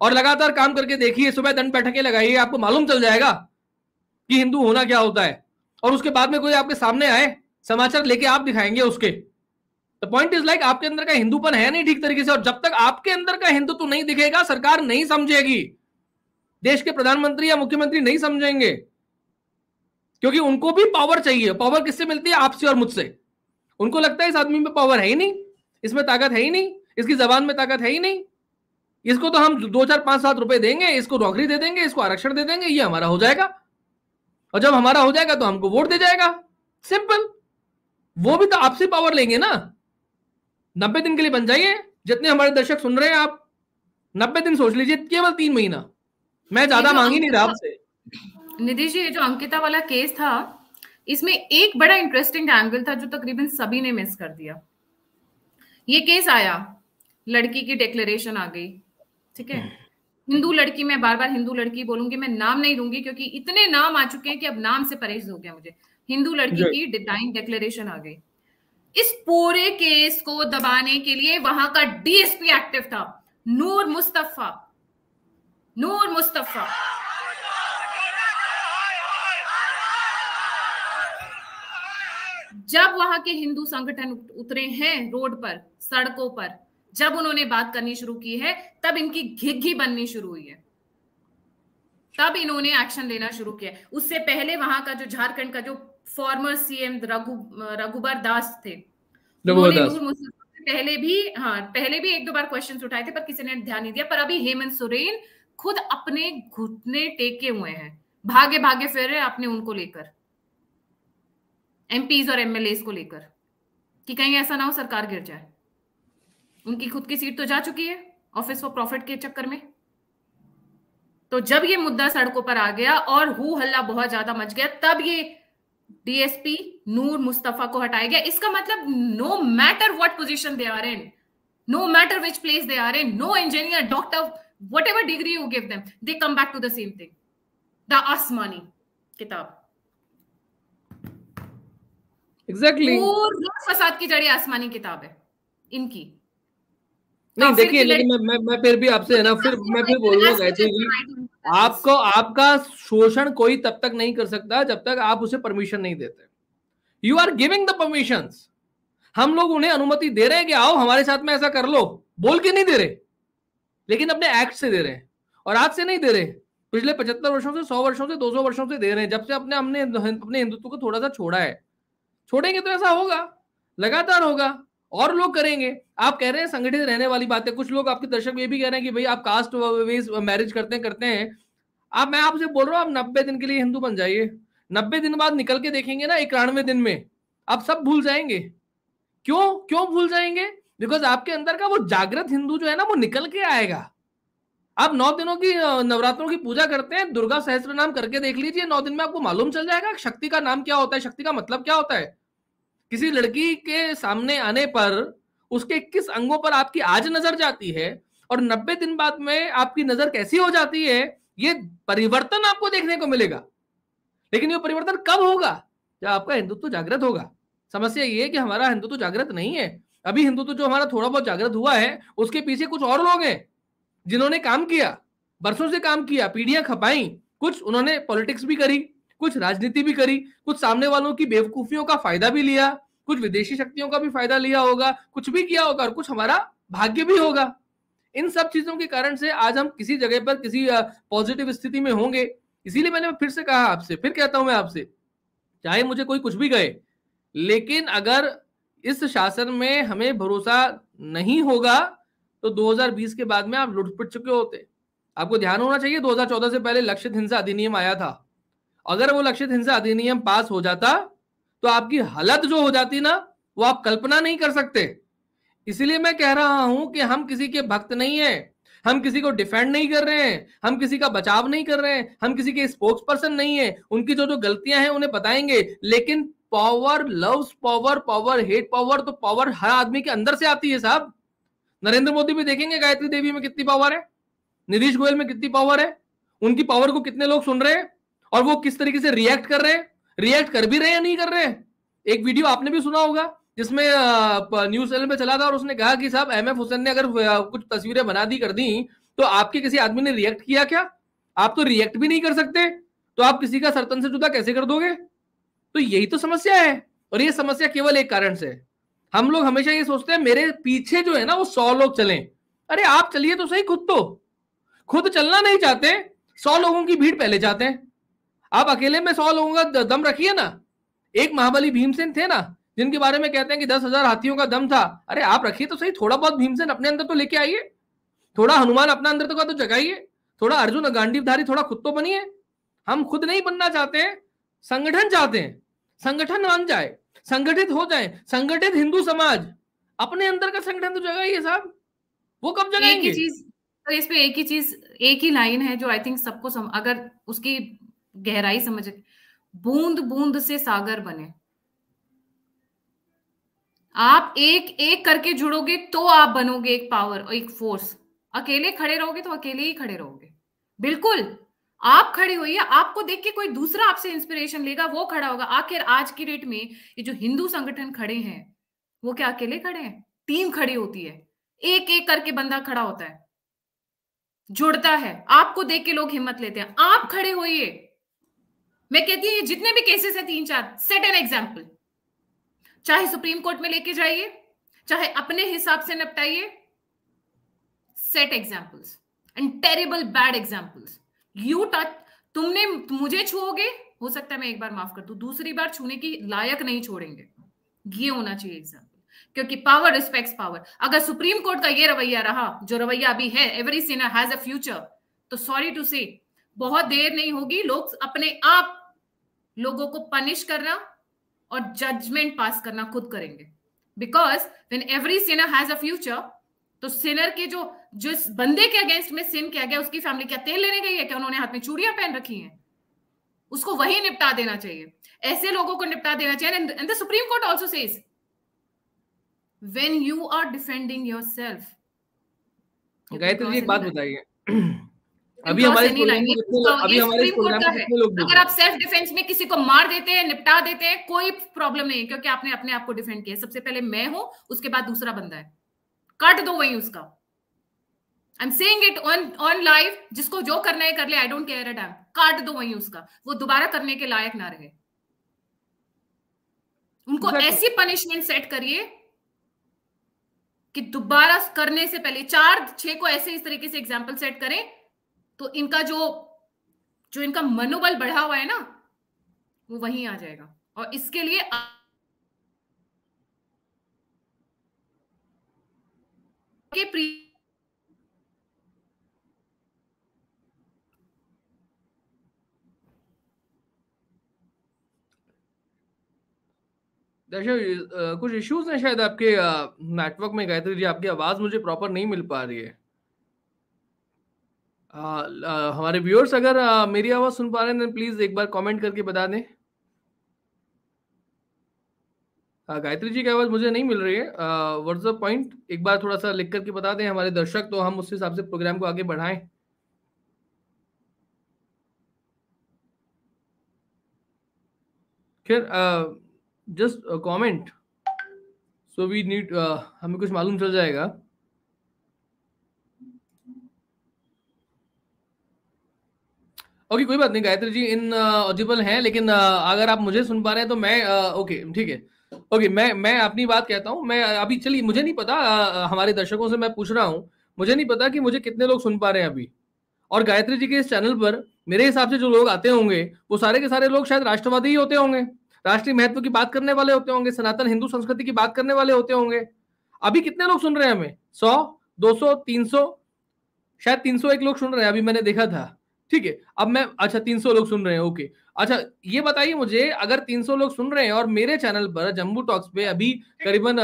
और लगातार काम करके देखिए, सुबह दंड बैठकें लगाइए, आपको मालूम चल जाएगा कि हिंदू होना क्या होता है। और उसके बाद में कोई आपके सामने आए, समाचार लेके आप दिखाएंगे उसके। द पॉइंट इज लाइक, आपके अंदर का हिंदूपन है नहीं ठीक तरीके से, और जब तक आपके अंदर का हिंदू तो नहीं दिखेगा, सरकार नहीं समझेगी, देश के प्रधानमंत्री या मुख्यमंत्री नहीं समझेंगे, क्योंकि उनको भी पावर चाहिए। पावर किससे मिलती है? आपसे और मुझसे। उनको लगता है इस आदमी में पावर है ही नहीं, इसमें ताकत है ही नहीं, इसकी जबान में ताकत है ही नहीं, इसको तो हम 2 4 5 7 रुपए देंगे, इसको नौकरी दे देंगे, इसको आरक्षण दे देंगे, ये हमारा हो जाएगा, और जब हमारा हो जाएगा तो हमको वोट दे जाएगा। सिंपल। वो भी तो आपसे पावर लेंगे ना। 90 दिन के लिए बन जाइए, जितने हमारे दर्शक सुन रहे हैं आप, 90 दिन सोच लीजिए, केवल 3 महीना। मैं ज्यादा मांग ही नहीं रहा आपसे। निधि जी, ये जो अंकिता वाला केस था, इसमें एक बड़ा इंटरेस्टिंग एंगल था जो तकरीबन सभी ने मिस कर दिया। ये केस आया, लड़की की डिक्लेरेशन आ गई, ठीक है, हिंदू लड़की, मैं बार बार हिंदू लड़की बोलूंगी, मैं नाम नहीं लूंगी क्योंकि इतने नाम आ चुके हैं कि अब नाम से परहेज हो गया मुझे। हिंदू लड़की की डिजाइन डिक्लेरेशन आ गई। इस पूरे केस को दबाने के लिए वहां का डीएसपी एक्टिव था, नूर मुस्तफा। नूर मुस्तफा जब वहां के हिंदू संगठन उतरे हैं रोड पर, सड़कों पर, जब उन्होंने बात करनी शुरू की है, तब इनकी घिघी बननी शुरू हुई है, तब इन्होंने एक्शन लेना शुरू किया। उससे पहले वहां का जो झारखंड का जो फॉर्मर सीएम रघुबर दास थे, पहले भी 1-2 बार क्वेश्चंस उठाए थे, पर किसी ने ध्यान नहीं दिया। पर अभी हेमंत सोरेन खुद अपने घुटने टेके हुए हैं, भागे भागे फिर रहे अपने उनको लेकर, एमपीज और एमएलए को लेकर, कि कहीं ऐसा ना हो सरकार गिर जाए। उनकी खुद की सीट तो जा चुकी है ऑफिस फॉर प्रॉफिट के चक्कर में। तो जब ये मुद्दा सड़कों पर आ गया और हू हल्ला बहुत ज्यादा मच गया, तब ये डीएसपी नूर मुस्तफा को हटाया गया। इसका मतलब no matter what position they are in, no matter which place they are in, no engineer, doctor, whatever degree you give them, they come back to the same thing, the आसमानी किताब। Exactly. फसाद की जड़ी आसमानी किताब है इनकी। नहीं देखिए, लेकिन मैं फिर भी आपसे है ना, मैं फिर बोलूंगा गायत्री जी, आपका शोषण कोई तब तक नहीं कर सकता जब तक आप उसे परमिशन नहीं देते। You are giving the permissions. हम लोग उन्हें अनुमति दे रहे हैं कि आओ हमारे साथ में ऐसा कर लो, बोल के नहीं दे रहे, लेकिन अपने एक्ट से दे रहे हैं। और आज से नहीं दे रहे, पिछले 75 वर्षों से, 100 वर्षों से, 200 वर्षों से दे रहे हैं, जब से हमने अपने हिंदुत्व को थोड़ा सा छोड़ा है। छोड़ेंगे तो ऐसा होगा, लगातार होगा, और लोग करेंगे। आप कह रहे हैं संगठित रहने वाली बात है, कुछ लोग आपके दर्शक ये भी कह रहे हैं कि भाई आप कास्ट बेस्ड मैरिज करते हैं। मैं आपसे बोल रहा हूँ, आप 90 दिन के लिए हिंदू बन जाइए, 90 दिन बाद निकल के देखेंगे ना, 91वें दिन में आप सब भूल जाएंगे। क्यों भूल जाएंगे? बिकॉज आपके अंदर का वो जागृत हिंदू जो है ना, वो निकल के आएगा। आप 9 दिनों की नवरात्रों की पूजा करते हैं, दुर्गा सहस्त्र नाम करके देख लीजिए, 9 दिन में आपको मालूम चल जाएगा शक्ति का नाम क्या होता है, शक्ति का मतलब क्या होता है। किसी लड़की के सामने आने पर उसके किस अंगों पर आपकी आज नजर जाती है, और 90 दिन बाद में आपकी नजर कैसी हो जाती है, ये परिवर्तन आपको देखने को मिलेगा। लेकिन ये परिवर्तन कब होगा? जब आपका हिंदुत्व जागृत होगा। समस्या ये है कि हमारा हिंदुत्व जागृत नहीं है। अभी हिंदुत्व जो हमारा थोड़ा बहुत जागृत हुआ है, उसके पीछे कुछ और लोग हैं जिन्होंने काम किया, बरसों से काम किया, पीढ़ियां खपाई, कुछ उन्होंने पॉलिटिक्स भी करी, कुछ राजनीति भी करी, कुछ सामने वालों की बेवकूफियों का फायदा भी लिया, कुछ विदेशी शक्तियों का भी फायदा लिया होगा, कुछ भी किया होगा, और कुछ हमारा भाग्य भी होगा। इन सब चीजों के कारण से आज हम किसी जगह पर किसी पॉजिटिव स्थिति में होंगे। इसीलिए मैंने फिर से कहा आपसे, फिर कहता हूं मैं आपसे, चाहे मुझे कोई कुछ भी कहे, लेकिन अगर इस शासन में हमें भरोसा नहीं होगा तो 2020 के बाद में आप लुट-पुट चुके होते। आपको ध्यान होना चाहिए 2014 से पहले लक्षित हिंसा अधिनियम आया था। अगर वो लक्षित हिंसा अधिनियम पास हो जाता तो आपकी हालत जो हो जाती ना, वो आप कल्पना नहीं कर सकते। इसीलिए मैं कह रहा हूं कि हम किसी के भक्त नहीं है, हम किसी को डिफेंड नहीं कर रहे हैं, हम किसी का बचाव नहीं कर रहे हैं, हम किसी के स्पोक्स पर्सन नहीं है। उनकी जो जो गलतियां हैं उन्हें बताएंगे, लेकिन power loves power, power hate power, तो पावर हर आदमी के अंदर से आती है साहब। नरेंद्र मोदी भी देखेंगे गायत्री देवी में कितनी पावर है, नीतीश गोयल में कितनी पावर है, उनकी पावर को कितने लोग सुन रहे हैं और वो किस तरीके से रिएक्ट कर रहे हैं, रिएक्ट कर भी रहे हैं या नहीं कर रहे हैं। एक वीडियो आपने भी सुना होगा जिसमें न्यूज चैनल पे चला था और उसने कहा कि साहब एमएफ हुसैन ने अगर कुछ तस्वीरें बना दी कर दी तो आपके किसी आदमी ने रिएक्ट किया क्या? आप तो रिएक्ट भी नहीं कर सकते, तो आप किसी का सरतन से जुदा कैसे कर दोगे? तो यही तो समस्या है। और ये समस्या केवल एक कारण से, हम लोग हमेशा ये सोचते हैं मेरे पीछे जो है ना वो 100 लोग चलें। अरे आप चलिए तो सही, खुद चलना नहीं चाहते, 100 लोगों की भीड़ पहले चाहते हैं। आप अकेले में 100 लोगों का दम रखिए ना। एक महाबली भीमसेन थे ना, जिनके बारे में कहते हैं कि 10,000 हाथियों का दम था। अरे आप रखिए तो सही, थोड़ा बहुत भीमसेन अपने अंदर तो लेके आइए, थोड़ा हनुमान अपना अंदर तो जगाइए, थोड़ा अर्जुन गांडीवधारी थोड़ा खुद तो बनिए। हम खुद नहीं बनना चाहते हैं, संगठन चाहते हैं। संगठन बन जाए, संगठित हो जाए, संगठित हिंदू समाज, अपने अंदर का संगठन तो जगाइए साहब। वो कब जगाएंगे? इस पे एक ही लाइन है जो आई थिंक सबको अगर उसकी गहराई समझ, बूंद बूंद से सागर बने। आप एक एक करके जुड़ोगे तो आप बनोगे एक पावर, एक फोर्स। अकेले खड़े रहोगे तो अकेले ही खड़े रहोगे। बिल्कुल आप खड़े होइए, आपको देख के कोई दूसरा आपसे इंस्पिरेशन लेगा, वो खड़ा होगा। आखिर आज की डेट में ये जो हिंदू संगठन खड़े हैं वो क्या अकेले खड़े हैं? टीम खड़ी होती है, एक एक करके बंदा खड़ा होता है, जुड़ता है, आपको देख के लोग हिम्मत लेते हैं। आप खड़े होइए। मैं कहती हूँ ये जितने भी केसेस है 3-4, सेट एन एग्जाम्पल। चाहे सुप्रीम कोर्ट में लेके जाइए, चाहे अपने हिसाब से निपटाइए। Set examples and terrible bad examples. You touch, तुमने मुझे छुओगे, हो सकता है मैं एक बार माफ कर दूं, दूसरी बार छूने की लायक नहीं छोड़ेंगे। ये होना चाहिए एग्जाम्पल, क्योंकि पावर रिस्पेक्ट्स पावर। अगर सुप्रीम कोर्ट का ये रवैया रहा जो रवैया अभी है, every sinner has a future, तो सॉरी टू से बहुत देर नहीं होगी, लोग अपने आप लोगों को पनिश करना और जजमेंट पास करना खुद करेंगे। Because when every sinner has a future, तो सिनर के जो इस बंदे के अगेंस्ट में सिन किया गया, उसकी फैमिली क्या तेल लेने गई है? क्या उन्होंने हाथ में चूड़ियां पहन रखी हैं? उसको वही निपटा देना चाहिए, ऐसे लोगों को निपटा देना चाहिए। And the supreme court also says when you are defending yourself. Gayatri ji एक बात बताइए, अभी हमारे प्रोग्राम में कितने लोग, अगर आप सेल्फ डिफेंस में किसी को मार देते हैं, निपटा देते हैं, कोई प्रॉब्लम नहीं है, क्योंकि आपने अपने आप को डिफेंड किया। सबसे पहले मैं हूं, उसके बाद दूसरा बंदा है, काट दो वही उसका। I am saying it on live, जिसको जो करना है कर ले, I don't care a dam. काट दो वही उसका, वो दोबारा करने के लायक ना रहे। उनको ऐसी पनिशमेंट सेट करिए कि दोबारा करने से पहले 4-6 को ऐसे इस तरीके से एग्जाम्पल सेट करें, तो इनका जो इनका मनोबल बढ़ा हुआ है ना, वो वहीं आ जाएगा। और इसके लिए कुछ इश्यूज हैं शायद आपके नेटवर्क में। गायत्री जी आपकी आवाज मुझे प्रॉपर नहीं मिल पा रही है। हमारे व्यूअर्स अगर मेरी आवाज सुन पा रहे हैं, प्लीज एक बार कमेंट करके बता दें। गायत्री जी की आवाज मुझे नहीं मिल रही है, व्हाट्स द पॉइंट? एक बार थोड़ा सा लिख करके बता दें हमारे दर्शक, तो हम उस हिसाब से प्रोग्राम को आगे बढ़ाएं। खैर just comment, so we need, हमें कुछ मालूम चल जाएगा। ओके कोई बात नहीं गायत्री जी, इन ऑडिबल हैं, लेकिन अगर आप मुझे सुन पा रहे हैं तो मैं ओके ठीक है। ओके मैं अपनी बात कहता हूं। मैं अभी चलिए, मुझे नहीं पता, हमारे दर्शकों से मैं पूछ रहा हूं, मुझे नहीं पता कि मुझे कितने लोग सुन पा रहे हैं अभी। और गायत्री जी के इस चैनल पर मेरे हिसाब से जो लोग आते होंगे वो सारे के सारे लोग शायद राष्ट्रवादी ही होते होंगे। राष्ट्रीय महत्व की बात करने वाले होते होंगे, सनातन हिंदू संस्कृति की बात करने वाले होते होंगे। अभी कितने लोग सुन रहे हैं हमें? 100, 200, 300, शायद 301 लोग सुन रहे हैं, अभी मैंने देखा था। ठीक है, अब मैं, अच्छा 300 लोग सुन रहे हैं, ओके। अच्छा ये बताइए मुझे, अगर 300 लोग सुन रहे हैं और मेरे चैनल पर जम्बू टॉक्स पे अभी करीबन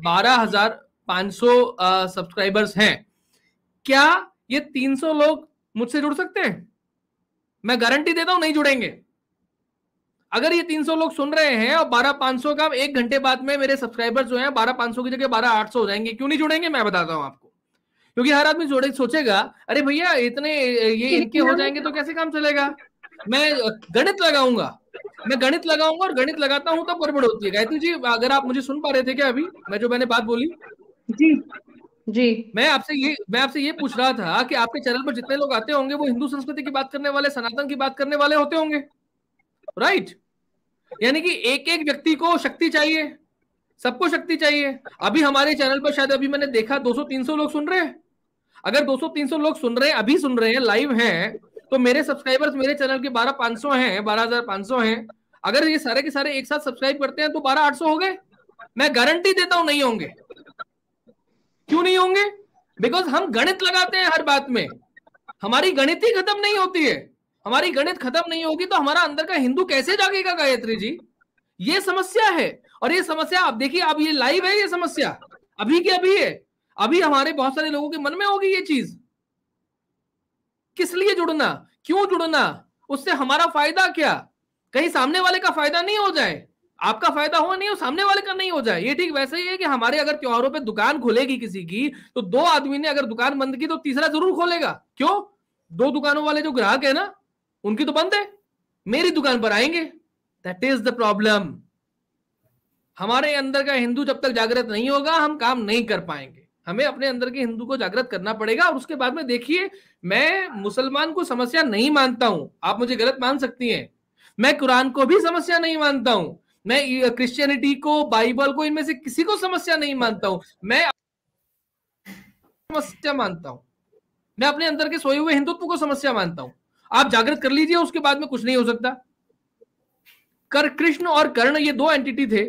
12,500 सब्सक्राइबर्स हैं, क्या ये 300 लोग मुझसे जुड़ सकते हैं? मैं गारंटी देता हूं नहीं जुड़ेंगे। अगर ये 300 लोग सुन रहे हैं और 12,500 का 1 घंटे बाद में मेरे सब्सक्राइबर्स जो हैं 12,500 की जगह 12,800 हो जाएंगे, क्यों नहीं जुड़ेंगे? मैं बताता हूं आपको। क्योंकि हर आदमी सोचेगा अरे भैया इतने ये इनके हो जाएंगे तो कैसे काम चलेगा, मैं गणित लगाऊंगा, और गणित लगाता हूं तब गड़बड़ होती है। गायत्री जी, अगर आप मुझे सुन पा रहे थे क्या अभी मैंने बात बोली? जी जी। मैं आपसे ये पूछ रहा था कि आपके चैनल पर जितने लोग आते होंगे वो हिंदू संस्कृति की बात करने वाले, सनातन की बात करने वाले होते होंगे, राइट? यानी कि एक एक व्यक्ति को शक्ति चाहिए, सबको शक्ति चाहिए। अभी हमारे चैनल पर शायद अभी मैंने देखा 200-300 लोग सुन रहे हैं। अगर 200-300 लोग सुन रहे हैं, अभी सुन रहे हैं, लाइव हैं, तो मेरे सब्सक्राइबर्स मेरे चैनल के 12,500 हैं, 12,500 हैं। अगर ये सारे के सारे एक साथ सब्सक्राइब करते हैं तो 12,800 हो गए। मैं गारंटी देता हूं नहीं होंगे। क्यों नहीं होंगे? बिकॉज हम गणित लगाते हैं हर बात में, हमारी गणित ही खत्म नहीं होती है। हमारी गणित खत्म नहीं होगी तो हमारा अंदर का हिंदू कैसे जागेगा गायत्री जी? ये समस्या है। और ये समस्या आप देखिए, अब ये लाइव है, ये समस्या अभी की अभी है। अभी हमारे बहुत सारे लोगों के मन में होगी ये चीज, किस लिए जुड़ना, क्यों जुड़ना, उससे हमारा फायदा क्या? कहीं सामने वाले का फायदा नहीं हो जाए, आपका फायदा हो नहीं हो, सामने वाले का नहीं हो जाए। ये ठीक वैसे ही है कि हमारे अगर त्योहारों पे दुकान खुलेगी किसी की, तो 2 आदमी ने अगर दुकान बंद की तो तीसरा जरूर खोलेगा। क्यों? 2 दुकानों वाले जो ग्राहक है ना, उनकी तो बंद है, मेरी दुकान पर आएंगे। That is the problem. हमारे अंदर का हिंदू जब तक जागृत नहीं होगा हम काम नहीं कर पाएंगे। हमें अपने अंदर के हिंदू को जागृत करना पड़ेगा। और उसके बाद में देखिए, मैं मुसलमान को समस्या नहीं मानता हूं, आप मुझे गलत मान सकती हैं। मैं कुरान को भी समस्या नहीं मानता हूं, मैं क्रिश्चियनिटी को, बाइबल को, इनमें से किसी को समस्या नहीं मानता हूं। मैं समस्या मानता हूं, मैं अपने अंदर के सोए हुए हिंदुत्व को समस्या मानता हूं। आप जागृत कर लीजिए, उसके बाद में कुछ नहीं हो सकता। कृष्ण और कर्ण ये 2 एंटिटी थे,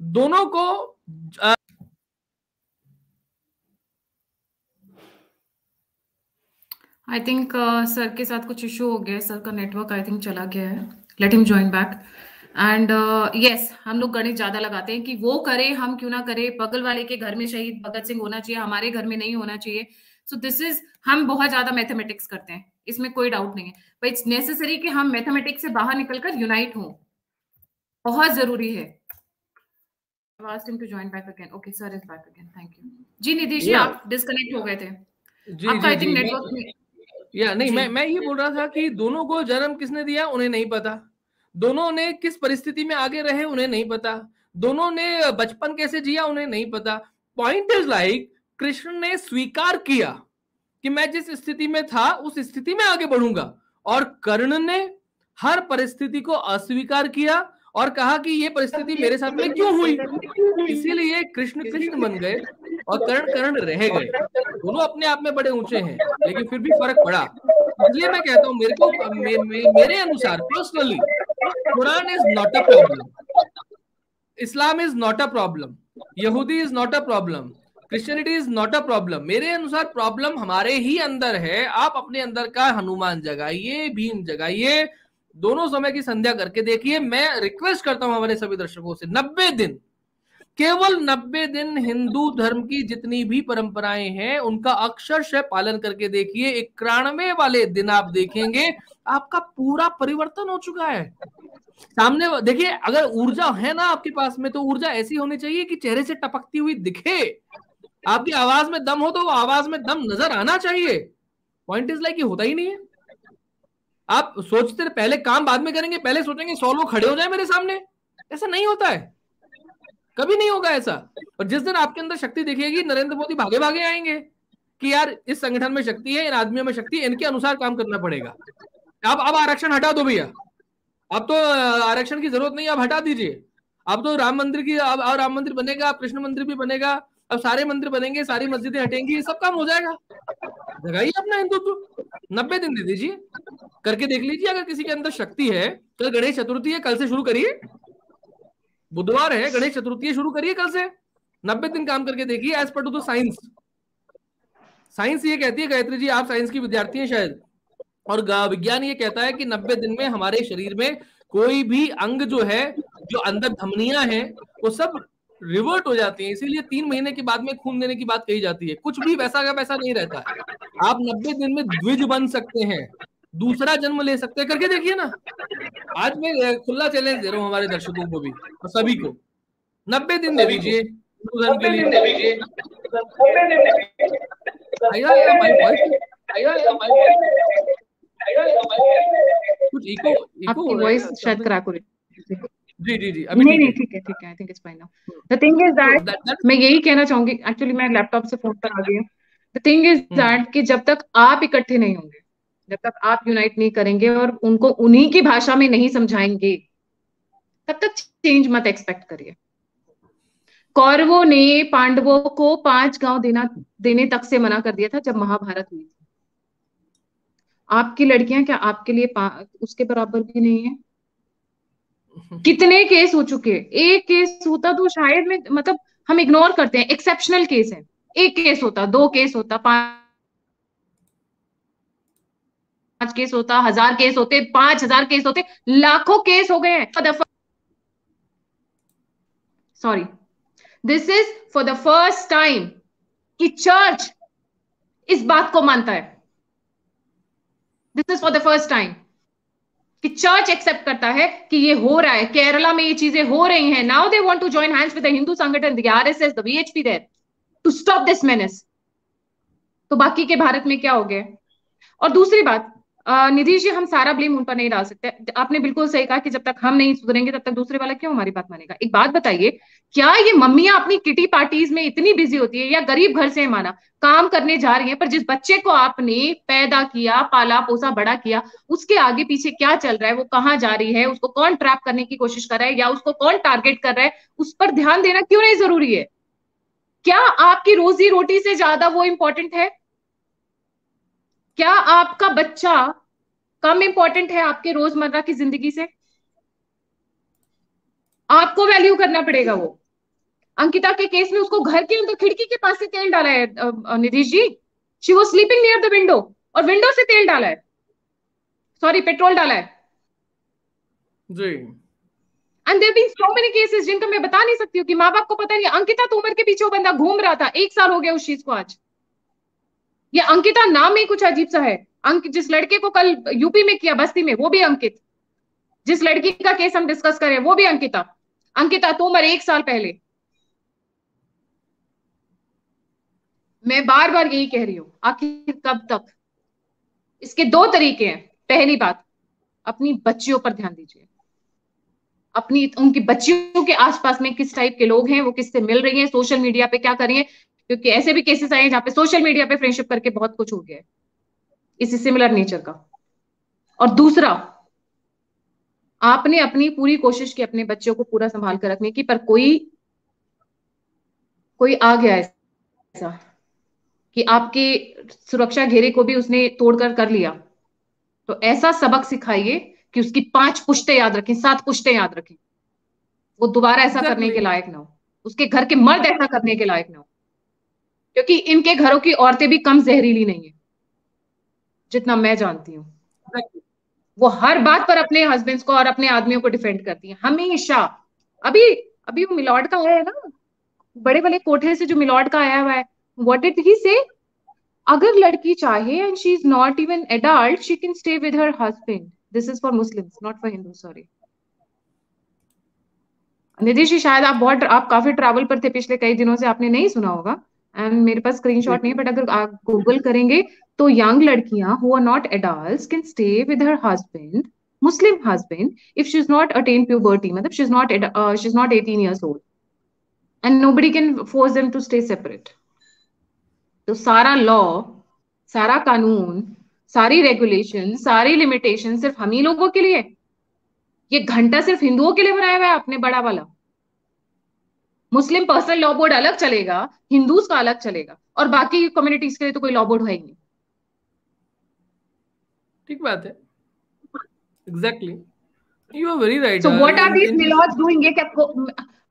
दोनों को आई थिंक सर के साथ कुछ इशू हो गया है, सर का नेटवर्क आई थिंक चला गया है। Let him join back. And yes, हम लोग गणित ज्यादा लगाते हैं कि वो करे, हम क्यों ना करें। बगल वाले के घर में शहीद भगत सिंह होना चाहिए, हमारे घर में नहीं होना चाहिए। सो दिस इज, हम बहुत ज्यादा मैथमेटिक्स करते हैं, इसमें कोई डाउट नहीं है। बट इट्स नेसेसरी कि हम मैथमेटिक्स से बाहर निकलकर यूनाइट हों, बहुत जरूरी है। asked him to join back again. Okay, sir is back again. Thank you. जी निधीश जी, आप डिस्कनेक्ट हो गए थे। आपका आई थिंक नेटवर्क में, या नहीं, मैं ये बोल रहा था कि दोनों को जन्म किसने दिया उन्हें नहीं पता, दोनों ने किस परिस्थिति में आगे रहे उन्हें नहीं पता, दोनों ने बचपन कैसे जिया उन्हें नहीं पता। पॉइंट इज लाइक, कृष्ण ने स्वीकार किया कि मैं जिस स्थिति में था उस स्थिति में आगे बढ़ूंगा, और कर्ण ने हर परिस्थिति को अस्वीकार किया और कहा कि ये परिस्थिति मेरे साथ में क्यों हुई। इसीलिए कृष्ण कृष्ण बन गए और कर्ण कर्ण रह गए। दोनों अपने आप में बड़े ऊंचे हैं, लेकिन फिर भी फर्क पड़ा। इसलिए मैं कहता हूं, मेरे अनुसार personally, Quran is not a problem, Islam is not a problem, यहूदी is not a problem, Christianity is not a problem. मेरे अनुसार प्रॉब्लम हमारे ही अंदर है। आप अपने अंदर का हनुमान जगाइए, भीम जगाइए, दोनों समय की संध्या करके देखिए। मैं रिक्वेस्ट करता हूं हमारे सभी दर्शकों से, 90 दिन, केवल 90 दिन हिंदू धर्म की जितनी भी परंपराएं हैं उनका अक्षरशः पालन करके देखिए। 91वें वाले दिन आप देखेंगे आपका पूरा परिवर्तन हो चुका है। सामने देखिए, अगर ऊर्जा है ना आपके पास में, तो ऊर्जा ऐसी होनी चाहिए कि चेहरे से टपकती हुई दिखे। आपकी आवाज में दम हो तो वो आवाज में दम नजर आना चाहिए। पॉइंट इज लाइक, ये होता ही नहीं है। आप सोचते पहले काम बाद में करेंगे, पहले सोचेंगे 100 लोग खड़े हो जाए मेरे सामने, ऐसा नहीं होता है, कभी नहीं होगा ऐसा। और जिस दिन आपके अंदर शक्ति दिखेगी, नरेंद्र मोदी भागे भागे आएंगे कि यार इस संगठन में शक्ति है, इन आदमियों में शक्ति है, इनके अनुसार काम करना पड़ेगा। अब आरक्षण हटा दो भैया, अब तो आरक्षण की जरूरत नहीं, अब हटा दीजिए। अब तो राम मंदिर की, अब राम मंदिर बनेगा, अब कृष्ण मंदिर भी बनेगा, अब सारे मंदिर बनेंगे, सारी मस्जिदें हटेंगी, सब काम हो जाएगा। जगाइए अपना हिंदुत्व, 90 दिन दे दीजिए, करके देख लीजिए। अगर किसी के अंदर शक्ति है, कल गणेश चतुर्थी है, कल से शुरू करिए, बुधवार है, गणेश चतुर्थी शुरू करिए कल से, 90 दिन काम करके देखिए as per to the science. Science ये कहती है, गायत्री जी आप साइंस की विद्यार्थी हैं शायद, और विज्ञान ये कहता है कि 90 दिन में हमारे शरीर में कोई भी अंग जो है, जो अंदर धमनियां हैं, वो सब रिवर्ट हो जाती हैं। इसीलिए 3 महीने के बाद में खून देने की बात कही जाती है। कुछ भी वैसा का वैसा नहीं रहता है। आप 90 दिन में द्विज बन सकते हैं, दूसरा जन्म ले सकते हैं, करके देखिए ना। आज मैं खुला चैलेंज दे रहा हूँ हमारे दर्शकों को भी और सभी को, 90 दिन दे दीजिए हिंदू धर्म के लिए। कुछ इको आपकी वॉइस शायद क्रैक हो रही है। जी अभी नहीं ठीक है, आई think it's fine now. The thing is that मैं यही कहना चाहूंगी, एक्चुअली मैं लैपटॉप से फोन पर आ गई हूँ। द थिंग इज दैट कि जब तक आप इकट्ठे नहीं होंगे, जब तक आप यूनाइट नहीं करेंगे और उनको उन्हीं की भाषा में नहीं समझाएंगे, तब तक चेंज मत एक्सपेक्ट करिए। कौरवों ने पांडवों को 5 गांव देने तक से मना कर दिया था जब महाभारत हुई थी। आपकी लड़कियां क्या आपके लिए उसके बराबर भी नहीं है? कितने केस हो चुके हैं? एक केस होता तो शायद में, मतलब हम इग्नोर करते हैं, एक्सेप्शनल केस है। एक केस होता, 2 केस होता, 5 केस होता, 1000 केस होते, 5000 केस होते, लाखों केस हो गए हैं। Sorry, this is for the first time कि चर्च इस बात को मानता है। This is for the first time कि चर्च एक्सेप्ट करता है कि ये हो रहा है। केरला में ये चीजें हो रही हैं। Now they want to join hands with the Hindu संगठन, the RSS, the VHP there to stop this menace. तो बाकी के भारत में क्या हो गया? और दूसरी बात, निधि जी, हम सारा ब्लेम उन पर नहीं डाल सकते। आपने बिल्कुल सही कहा कि जब तक हम नहीं सुधरेंगे तब तक दूसरे वाला क्यों हमारी बात मानेगा। एक बात बताइए, क्या ये मम्मियां अपनी किटी पार्टीज में इतनी बिजी होती है, या गरीब घर से माना काम करने जा रही है, पर जिस बच्चे को आपने पैदा किया, पाला पोसा, बड़ा किया, उसके आगे पीछे क्या चल रहा है, वो कहाँ जा रही है, उसको कौन ट्रैप करने की कोशिश कर रहा है, या उसको कौन टारगेट कर रहा है, उस पर ध्यान देना क्यों नहीं जरूरी है? क्या आपकी रोजी रोटी से ज्यादा वो इंपॉर्टेंट है? क्या आपका बच्चा कम इंपॉर्टेंट है आपके रोजमर्रा की जिंदगी से? आपको वैल्यू करना पड़ेगा वो। अंकिता के केस में उसको घर के अंदर खिड़की के पास से तेल डाला है Nidhish ji. She was sleeping near the window, और विंडो से तेल डाला है, सॉरी पेट्रोल डाला है जी। And there been so many cases जिनका मैं बता नहीं सकती हूँ कि माँ बाप को पता नहीं। अंकिता तोमर के पीछे वो बंदा घूम रहा था, 1 साल हो गया उस चीज को आज। ये अंकिता नाम ही कुछ अजीब सा है। जिस लड़के को कल यूपी में किया, बस्ती में, वो भी अंकित। जिस लड़की का केस हम डिस्कस करें वो भी अंकिता। अंकिता तोमर 1 साल पहले। मैं बार बार यही कह रही हूं, आखिर कब तक? इसके 2 तरीके हैं। पहली बात, अपनी बच्चियों पर ध्यान दीजिए। अपनी उनकी बच्चियों के आसपास में किस टाइप के लोग हैं, वो किससे मिल रही हैं, सोशल मीडिया पे क्या कर रही हैं, क्योंकि ऐसे भी केसेस आए हैं जहां पे सोशल मीडिया पे फ्रेंडशिप करके बहुत कुछ हो गया है इसी सिमिलर नेचर का। और दूसरा, आपने अपनी पूरी कोशिश की अपने बच्चों को पूरा संभाल कर रखने की, पर कोई आ गया ऐसा कि आपके सुरक्षा घेरे को भी उसने तोड़कर कर लिया। तो ऐसा सबक सिखाइए कि उसकी 5 पुश्तें याद रखें, 7 पुश्तें याद रखें, वो दोबारा ऐसा करने के लायक ना हो, उसके घर के मर्द ऐसा करने के लायक ना हो। क्योंकि इनके घरों की औरतें भी कम जहरीली नहीं है, जितना मैं जानती हूँ। वो हर बात पर अपने हस्बैंड्स को और अपने आदमियों को डिफेंड करती हैं हमेशा। अभी अभी वो मिलॉर्ड का आया है ना, बड़े बड़े कोठे से जो मिलॉर्ड का आया हुआ है, व्हाट डिड ही से? अगर लड़की चाहे and she is not even adult, she can stay with her husband. This is for Muslims, not for Hindu, sorry. Nidhi ji, शायद आप काफी ट्रैवल पर थे पिछले कई दिनों से, आपने नहीं सुना होगा, एंड मेरे पास स्क्रीनशॉट नहीं है, बट अगर आप गूगल करेंगे तो यंग लड़कियां who are not adults can stay with her husband, Muslim husband, if she is not attain puberty, मतलब she is not 18 years old, and nobody can force them to stay separate. तो सारा law, सारा कानून, सारी regulation, सारी limitation सिर्फ हम ही लोगों के लिए? ये घंटा सिर्फ हिंदुओं के लिए बनाया हुआ है आपने, बड़ा वाला? मुस्लिम पर्सनल लॉ बोर्ड अलग चलेगा, हिंदूज का अलग चलेगा, और बाकी कम्युनिटीज के लिए तो कोई लॉ बोर्ड है ही नहीं। ठीक बात है, exactly. You are very right. So what are these milords doing? ये क्या,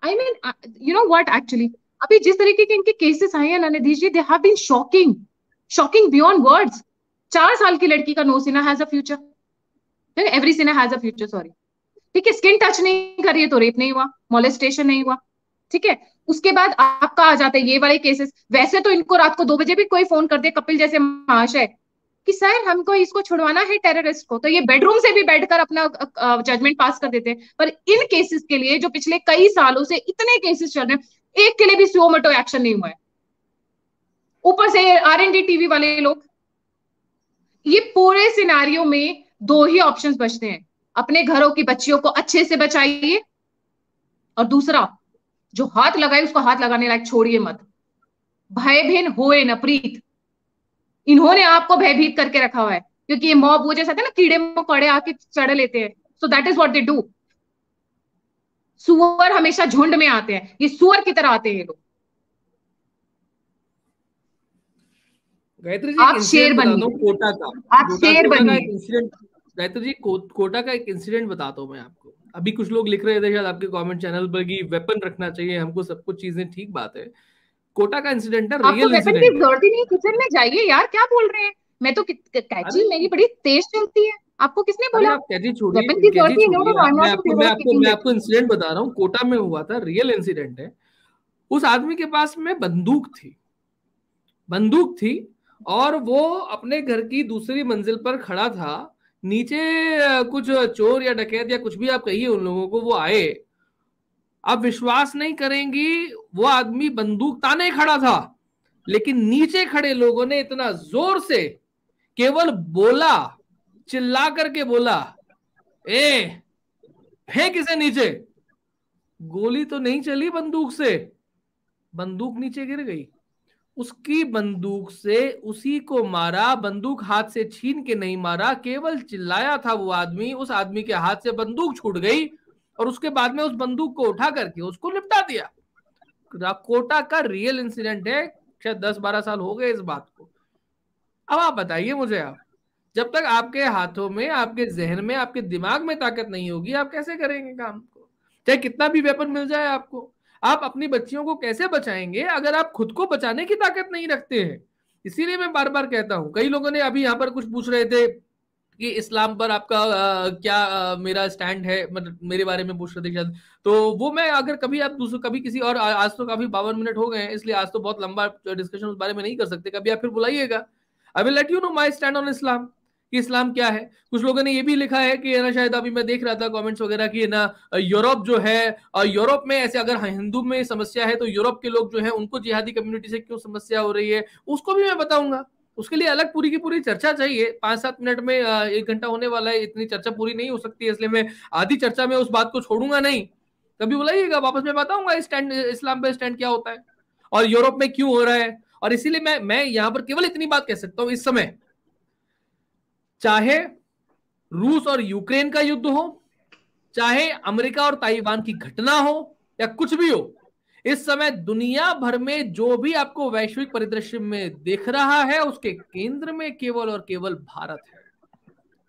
I mean, you know what actually, अभी जिस तरीके के इनके केसेस आए हैं ना निधीश जी, they have been shocking beyond words. 4 साल की लड़की का no sinner has a future, every sinner has a future, sorry, ठीक है, स्किन टच नहीं कर रही है तो रेप नहीं हुआ, मोलेस्टेशन नहीं हुआ, ठीक है। उसके बाद आपका आ जाता है ये वाले केसेस। वैसे तो इनको रात को 2 बजे भी कोई फोन कर दे, कपिल जैसे महाशय, कि सर हमको इसको छुड़वाना है टेररिस्ट को, तो ये बेडरूम से भी बैठकर अपना जजमेंट पास कर देते हैं। पर इन केसेस के लिए जो पिछले कई सालों से इतने केसेस चल रहे हैं, एक के लिए भी सुओ मोटो एक्शन नहीं हुआ है। ऊपर से R&D टीवी वाले लोग, ये पूरे सिनारियों में 2 ही ऑप्शंस बचते हैं, अपने घरों की बच्चियों को अच्छे से बचाइए, और दूसरा, जो हाथ लगाए उसको हाथ लगाने लायक छोड़िए मत। भयभीन होए न प्रीत, इन्होंने आपको भयभीत करके रखा हुआ है, क्योंकि ये मॉब, वो जैसा था ना, कीड़े मकोड़े आके चढ़ लेते हैं, so that is what they do. सुअर हमेशा झुंड में आते हैं, ये सुअर की तरह आते हैं ये लोग। गायत्री जी, आप शेर बनिए, कोटा का, आप शेर बनिए। गायत्री जी, कोटा का एक इंसिडेंट बताता हूँ मैं आपको। अभी कुछ लोग लिख रहे थे शायद आपके कमेंट चैनल पर कि वेपन रखना चाहिए हमको, सब कुछ चीजें, ठीक बात है। कोटा का इंसिडेंट है, रियल इंसिडेंट। वेपन की जरूरत ही नहीं, किचन में जाइए यार, क्या बोल रहे हैं। मैं तो कैची मेरी बड़ी तेज चलती है, आपको किसने बोला? आप कैची छोड़िए, वेपन की जरूरत ही नहीं। मैं आपको इंसिडेंट बता रहा हूँ, कोटा में हुआ था, रियल इंसिडेंट है। उस आदमी के पास में बंदूक थी और वो अपने घर की दूसरी मंजिल पर खड़ा था। नीचे कुछ चोर या डकैत या कुछ भी आप कहिए उन लोगों को, वो आए। आप विश्वास नहीं करेंगी, वो आदमी बंदूक ताने खड़ा था, लेकिन नीचे खड़े लोगों ने इतना जोर से केवल बोला, चिल्ला करके बोला, ए फेंक इसे नीचे। गोली तो नहीं चली बंदूक से, बंदूक नीचे गिर गई। उसकी बंदूक से उसी को मारा, बंदूक हाथ से छीन के नहीं मारा, केवल चिल्लाया था वो आदमी, उस आदमी के हाथ से बंदूक छूट गई और उसके बाद में उस बंदूक को उठा करके उसको निपटा दिया। कोटा का रियल इंसिडेंट है, शायद 10-12 साल हो गए इस बात को। अब आप बताइए मुझे, आप जब तक आपके हाथों में, आपके जहन में, आपके दिमाग में ताकत नहीं होगी, आप कैसे करेंगे काम को? चाहे कितना भी वेपन मिल जाए आपको, आप अपनी बच्चियों को कैसे बचाएंगे अगर आप खुद को बचाने की ताकत नहीं रखते हैं? इसीलिए मैं बार बार कहता हूं, कई लोगों ने अभी यहाँ पर कुछ पूछ रहे थे कि इस्लाम पर आपका क्या मेरा स्टैंड है, मतलब मेरे बारे में पूछ रहे थे शायद। तो वो मैं, अगर कभी आप कभी किसी और, आज तो काफी 52 मिनट हो गए हैं, इसलिए आज तो बहुत लंबा डिस्कशन उस बारे में नहीं कर सकते, कभी आप फिर बुलाइएगा। I will let you know my stand on Islam, कि इस्लाम क्या है। कुछ लोगों ने ये भी लिखा है कि ना, शायद अभी मैं देख रहा था कमेंट्स वगैरह की ना, यूरोप जो है, यूरोप में ऐसे अगर हिंदू में समस्या है तो यूरोप के लोग जो है उनको जिहादी कम्युनिटी से क्यों समस्या हो रही है, उसको भी मैं बताऊंगा। उसके लिए अलग पूरी की पूरी चर्चा चाहिए, 5-7 मिनट में 1 घंटा होने वाला है, इतनी चर्चा पूरी नहीं हो सकती है, इसलिए मैं आधी चर्चा में उस बात को छोड़ूंगा नहीं। कभी बुलाइएगा, वापस मैं बताऊंगा स्टैंड, इस्लाम पे स्टैंड क्या होता है और यूरोप में क्यों हो रहा है। और इसीलिए मैं यहां पर केवल इतनी बात कह सकता हूं, इस समय चाहे रूस और यूक्रेन का युद्ध हो, चाहे अमेरिका और ताइवान की घटना हो, या कुछ भी हो, इस समय दुनिया भर में जो भी आपको वैश्विक परिदृश्य में दिख रहा है, उसके केंद्र में केवल और केवल भारत है।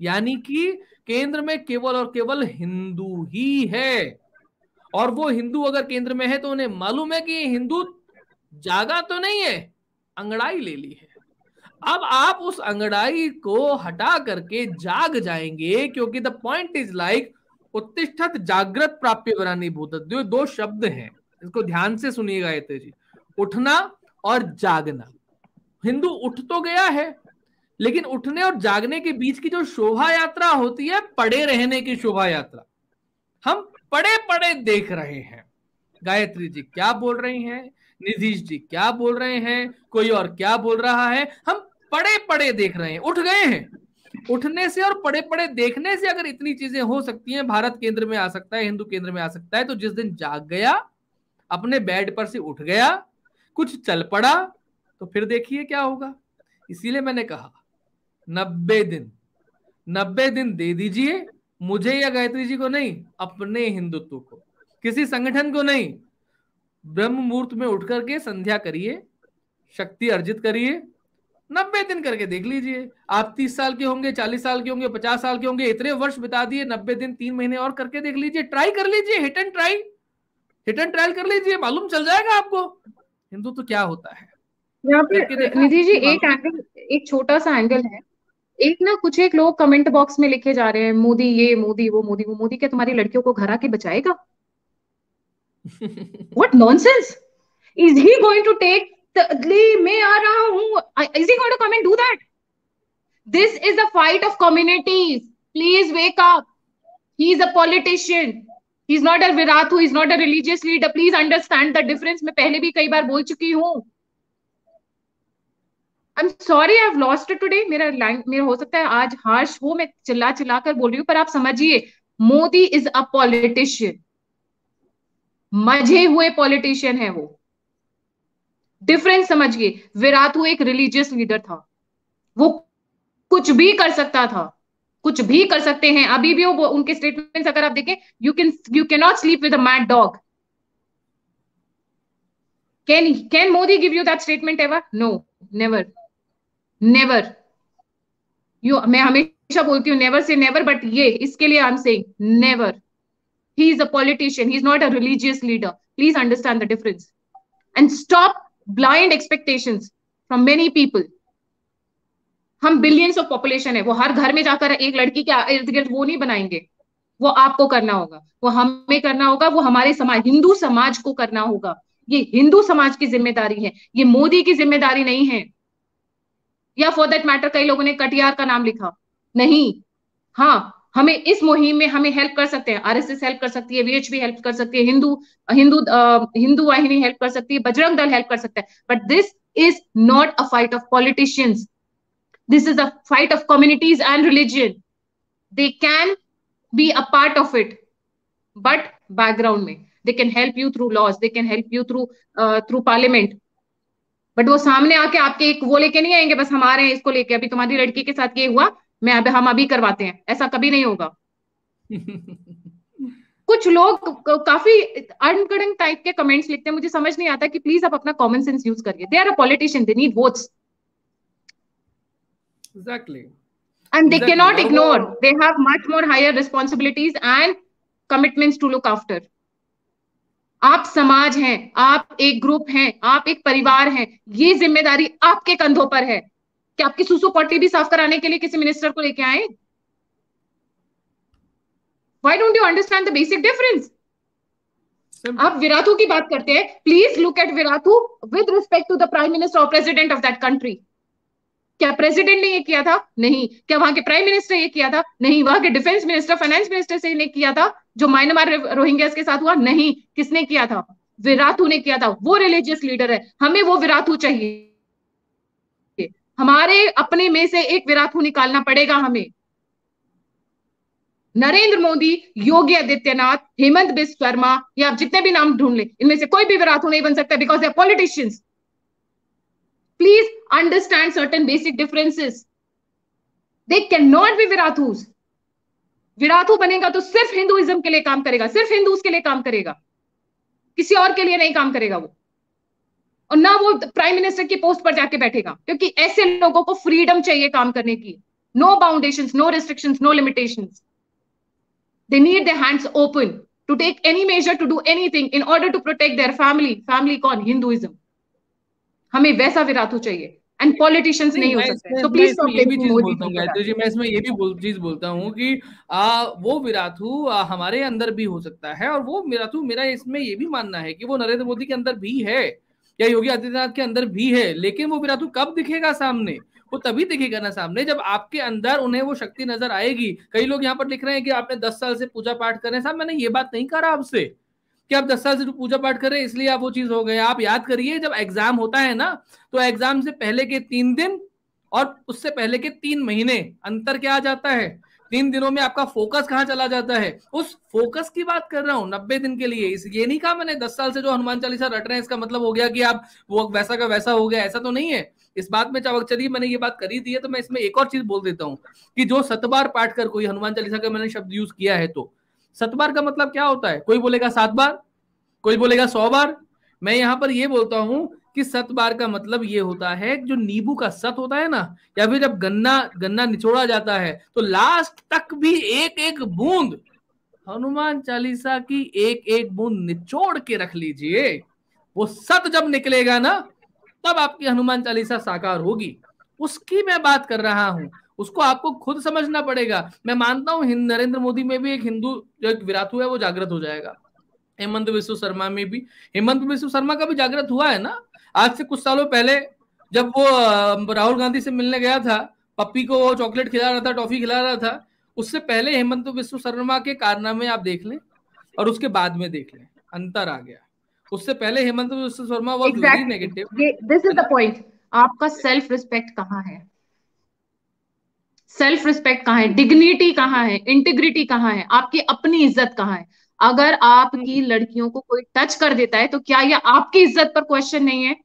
यानी कि केंद्र में केवल और केवल हिंदू ही है। और वो हिंदू अगर केंद्र में है तो उन्हें मालूम है कि हिंदू जागा तो नहीं है, अंगड़ाई ले ली है। अब आप उस अंगड़ाई को हटा करके जाग जाएंगे, क्योंकि द पॉइंट इज लाइक उत्तिष्ठत जागृत प्राप्य वरानी भूत, 2 शब्द हैं, इसको ध्यान से सुनिएगा ये जी, उठना और जागना। हिंदू उठ तो गया है, लेकिन उठने और जागने के बीच की जो शोभा यात्रा होती है, पड़े रहने की शोभा यात्रा, हम पड़े पड़े देख रहे हैं। गायत्री जी क्या बोल रही हैं, निधीश जी क्या बोल रहे हैं, कोई और क्या बोल रहा है, हम पड़े पड़े देख रहे हैं, उठ गए हैं। उठने से और पड़े पड़े देखने से अगर इतनी चीजें हो सकती हैं, भारत केंद्र में आ सकता है, हिंदू केंद्र में आ सकता है, तो जिस दिन जाग गया, अपने बेड पर से उठ गया, कुछ चल पड़ा, तो फिर देखिए क्या होगा। इसीलिए मैंने कहा 90 दिन दे दीजिए, मुझे या गायत्री जी को नहीं, अपने हिंदुत्व को, किसी संगठन को नहीं। ब्रह्म मुहूर्त में उठ करके संध्या करिए, शक्ति अर्जित करिए, 90 दिन करके देख लीजिए। आप 30 साल के होंगे, 40 साल के होंगे, 50 साल के होंगे, इतने वर्ष बिता दिए, 90 दिन 3 महीने और करके देख लीजिए, ट्राई कर लीजिए, हिट एंड ट्रायल कर लीजिए, मालूम चल जाएगा आपको हिंदू तो क्या होता है। यहाँ करके पे देखा निधि जी मालूम। एक एंगल, एक छोटा सा एंगल है। एक ना कुछ एक लोग कमेंट बॉक्स में लिखे जा रहे हैं मोदी ये मोदी वो मोदी वो। मोदी क्या तुम्हारी लड़कियों को घर आके बचाएगा? What nonsense. Is he going to take मैं आ रहा हूँ, is he going to come and do that? This is the fight of communities, please wake up. He is a politician, he is not a Wirathu, he is not a religious leader. Please understand the difference. मैं पहले भी कई बार बोल चुकी हूँ। I am sorry I have lost it today. मेरा हो सकता है आज हार्श हो, मैं चिल्ला चिल्ला कर बोल रही हूँ, पर आप समझिए, मोदी इज अ पॉलिटिशियन, मजे हुए पॉलिटिशियन है वो। डिफरेंस समझिए। विराथू एक रिलीजियस लीडर था, वो कुछ भी कर सकता था, कुछ भी कर सकते हैं अभी भी वो। उनके स्टेटमेंट्स अगर आप देखें, you can not sleep with a mad dog. Can Modi give you that statement ever? No, never, never. मैं हमेशा बोलती हूँ नेवर से नेवर, बट ये इसके लिए I am saying never. He is a politician, he is not a religious leader. Please understand the difference and stop blind expectations from many people. हम billions of population है, वो हर घर में जाकर एक लड़की के इर्द गिर्द वो नहीं बनाएंगे। वो आपको करना होगा, वो हमें करना होगा, वो हमारे समाज, हिंदू समाज को करना होगा। ये हिंदू समाज की जिम्मेदारी है, ये मोदी की जिम्मेदारी नहीं है। या फॉर दैट मैटर कई लोगों ने कटियार का नाम लिखा, नहीं। हाँ, हमें इस मुहिम में हमें हेल्प कर सकते हैं, आरएसएस हेल्प कर सकती है, वीएचपी हेल्प कर सकती है, हिंदू वाहिनी हेल्प कर सकती है, बजरंग दल हेल्प कर सकता है, but this is not a fight of politicians. This is a fight of communities and religion. They can be a part of it, but background में they can help you through laws, they can help you through parliament. But वो सामने आके आपके एक वो लेके नहीं आएंगे, बस हम आ रहे हैं इसको लेके, अभी तुम्हारी लड़की के साथ ये हुआ, हम अभी करवाते हैं, ऐसा कभी नहीं होगा। कुछ लोग काफी अनकड़ंग टाइप के कमेंट्स लिखते हैं, मुझे समझ नहीं आता कि प्लीज आप अपना कॉमन सेंस यूज करिए। They are a politician, they need votes. Exactly. And they Exactly. cannot ignore. They have much more higher responsibilities and commitments to look after. आप समाज हैं, आप एक ग्रुप हैं, आप एक परिवार हैं, ये जिम्मेदारी आपके कंधों पर है। कि आपकी सुसु पट्टी भी साफ कराने के लिए किसी मिनिस्टर को लेके आए? Why don't you understand the basic difference? आप विराथू की बात करते हैं, please look at Wirathu with respect to the prime minister और प्रेसिडेंट ऑफ दैट कंट्री। क्या प्रेसिडेंट ने ये किया था? नहीं। क्या वहां के प्राइम मिनिस्टर ये किया था? नहीं। वहां के डिफेंस मिनिस्टर, फाइनेंस मिनिस्टर से ने किया था? जो म्यांमार रोहिंग्यास के साथ हुआ, नहीं। किसने किया था? विराथू ने किया था। वो रिलीजियस लीडर है, हमें वो विराथू चाहिए। हमारे अपने में से एक विराथू निकालना पड़ेगा हमें। नरेंद्र मोदी, योगी आदित्यनाथ, हेमंत बिस्व शर्मा, या आप जितने भी नाम ढूंढ लें, इनमें से कोई भी विराथू नहीं बन सकता, because they are politicians. Please understand certain basic differences. They cannot be Virathus. Wirathu बनेगा तो सिर्फ हिंदुइज्म के लिए काम करेगा, सिर्फ हिंदूज के लिए काम करेगा, किसी और के लिए नहीं काम करेगा वो। और ना वो प्राइम मिनिस्टर की पोस्ट पर जाके बैठेगा, क्योंकि ऐसे लोगों को फ्रीडम चाहिए काम करने की। No boundations, no restrictions, no limitations. They need their hands open to take any measure, to do anything in order to protect their family. Family कौन? हिंदुइज्म। हमें वैसा विराथू चाहिए, एंड पॉलिटिशियंस नहीं हो सकते। So please stop blaming Modi ji for that. मैं इसमें ये भी चीज बोलता हूँ कि वो विराथू हमारे अंदर भी हो सकता है, और वो विराथू मेरा इसमें ये भी मानना है कि वो नरेंद्र मोदी के अंदर भी है या योगी आदित्यनाथ के अंदर भी है। लेकिन वो विराथू कब दिखेगा सामने? वो तभी दिखेगा ना सामने जब आपके अंदर उन्हें वो शक्ति नजर आएगी। कई लोग यहाँ पर लिख रहे हैं कि आपने 10 साल से पूजा पाठ कर रहे हैं। साहब, मैंने ये बात नहीं कहा आपसे कि आप 10 साल से पूजा पाठ कर रहे हैं इसलिए आप वो चीज हो गए। आप याद करिए, जब एग्जाम होता है ना, तो एग्जाम से पहले के 3 दिन और उससे पहले के 3 महीने अंतर क्या आ जाता है? 3 दिनों में आपका फोकस कहाँ चला जाता है? उस फोकस की बात कर रहा हूँ 90 दिन के लिए। ये नहीं कहा मैंने 10 साल से जो हनुमान चालीसा रट रहे हैं इसका मतलब हो गया कि आप वो वैसा का वैसा हो गया, ऐसा तो नहीं है। इस बात में चलिए मैंने ये बात करी दी है तो मैं इसमें एक और चीज बोल देता हूँ कि जो 7 बार पाठ कर कोई हनुमान चालीसा का मैंने शब्द यूज किया है, तो 7 बार का मतलब क्या होता है? कोई बोलेगा 7 बार, कोई बोलेगा 100 बार। मैं यहां पर ये बोलता हूं कि सत बार का मतलब ये होता है जो नींबू का सत होता है ना, या फिर जब गन्ना निचोड़ा जाता है तो लास्ट तक भी एक एक बूंद हनुमान चालीसा की एक एक बूंद निचोड़ के रख लीजिए। वो सत जब निकलेगा ना तब आपकी हनुमान चालीसा साकार होगी। उसकी मैं बात कर रहा हूं, उसको आपको खुद समझना पड़ेगा। मैं मानता हूं नरेंद्र मोदी में भी एक हिंदू जो एक विरातु है वो जागृत हो जाएगा, हेमंत बिस्व शर्मा में भी, हेमंत बिस्व शर्मा का भी जागृत हुआ है ना। आज से कुछ सालों पहले जब वो राहुल गांधी से मिलने गया था, पप्पी को वो चॉकलेट खिला रहा था, टॉफी खिला रहा था, उससे पहले हेमंत बिस्व शर्मा के कारनामे आप देख लें और उसके बाद में देख लें, अंतर आ गया। उससे पहले Hemant Biswa Sharma was very negative. This is the point, आपका सेल्फ रिस्पेक्ट कहाँ है? सेल्फ रिस्पेक्ट कहाँ है? डिग्निटी कहाँ है? इंटीग्रिटी कहाँ है? आपकी अपनी इज्जत कहाँ है? अगर आपकी लड़कियों को कोई टच कर देता है तो क्या यह आपकी इज्जत पर क्वेश्चन नहीं है?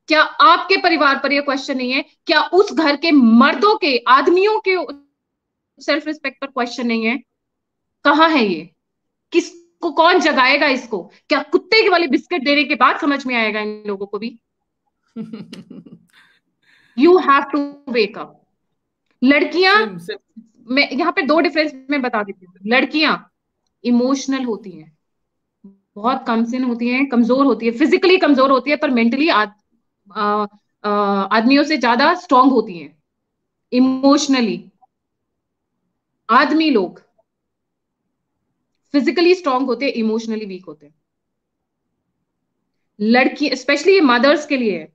क्या आपके परिवार पर यह क्वेश्चन नहीं है? क्या उस घर के मर्दों के, आदमियों के सेल्फ रिस्पेक्ट पर क्वेश्चन नहीं है? कहाँ है ये? किसको, कौन जगाएगा इसको? क्या कुत्ते के वाले बिस्किट देने के बाद समझ में आएगा इन लोगों को भी? You have to wake up. लड़कियां, मैं यहाँ पे दो डिफरेंस मैं बता देती हूँ। लड़कियां इमोशनल होती हैं, बहुत कमसिन होती हैं, कमजोर होती है, फिजिकली कमजोर होती है, पर मेंटली आदमियों से ज्यादा स्ट्रांग होती हैं इमोशनली। आदमी लोग फिजिकली स्ट्रांग होते हैं, इमोशनली वीक होते हैं। लड़की, स्पेशली ये मदर्स के लिए है,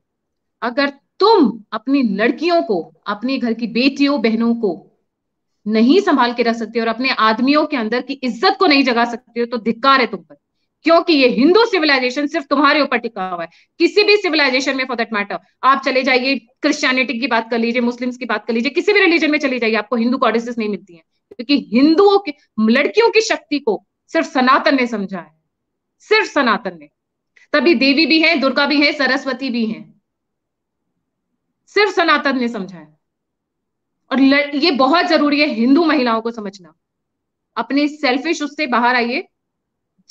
अगर तुम अपनी लड़कियों को, अपने घर की बेटियों बहनों को नहीं संभाल के रख सकते और अपने आदमियों के अंदर की इज्जत को नहीं जगा सकते हो तो धिक्कार है तुम पर। क्योंकि ये हिंदू सिविलाइजेशन सिर्फ तुम्हारे ऊपर टिका हुआ है। किसी भी सिविलाइजेशन में फॉर दैट मैटर आप चले जाइए, क्रिश्चियनिटी की बात कर लीजिए, मुस्लिम्स की बात कर लीजिए, किसी भी रिलीजन में चली जाइए, आपको हिंदू गॉडेसेस नहीं मिलती हैं। क्योंकि हिंदुओं की लड़कियों की शक्ति को सिर्फ सनातन ने समझा है, सिर्फ सनातन ने। तभी देवी भी है, दुर्गा भी है, सरस्वती भी है, सिर्फ सनातन ने समझा है। और ये बहुत जरूरी है हिंदू महिलाओं को समझना। अपने सेल्फिश उससे बाहर आइए।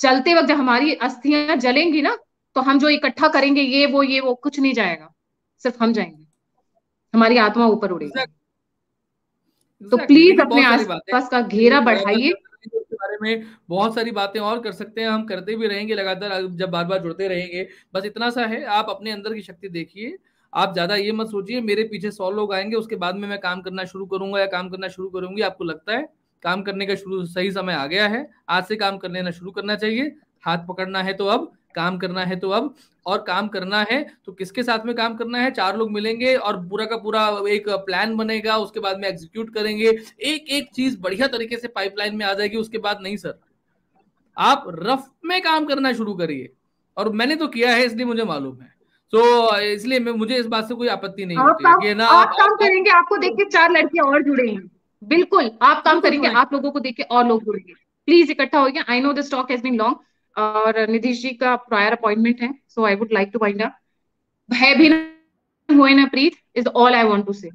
जलते वक्त जब हमारी अस्थियां जलेंगी ना, तो हम जो इकट्ठा करेंगे ये वो कुछ नहीं जाएगा, सिर्फ हम जाएंगे, हमारी आत्मा ऊपर उड़ेगी। तो प्लीज अपने आसपास का घेरा बढ़ाइए। इसके बारे में बहुत सारी बातें और कर सकते हैं, हम करते भी रहेंगे लगातार, जब बार बार जुड़ते रहेंगे। बस इतना सा है, आप अपने अंदर की शक्ति देखिए। आप ज्यादा ये मत सोचिए मेरे पीछे 100 लोग आएंगे उसके बाद में मैं काम करना शुरू करूंगा या काम करना शुरू करूंगी। आपको लगता है काम करने का सही समय आ गया है, आज से काम कर लेना शुरू करना चाहिए। हाथ पकड़ना है तो अब, काम करना है तो अब, और काम करना है तो किसके साथ में काम करना है? 4 लोग मिलेंगे और पूरा का पूरा एक प्लान बनेगा, उसके बाद में एग्जीक्यूट करेंगे। एक एक चीज बढ़िया तरीके से पाइपलाइन में आ जाएगी, उसके बाद नहीं सर, आप रफ में काम करना शुरू करिए। और मैंने तो किया है इसलिए मुझे मालूम है, तो इसलिए मुझे इस बात से कोई आपत्ति नहीं होती है कि ना आप काम करेंगे, आपको देख के 4 लड़कियां और जुड़ेंगी। बिल्कुल आप काम करेंगे, आप लोगों को देख के और लोग जुड़ेंगे। प्लीज इकट्ठा होइए। I know this talk has been long और नीतीश जी का प्रायर अपॉइंटमेंट है, so I would like to wind up. भय भिन्न होए न प्रीत is all I want to say.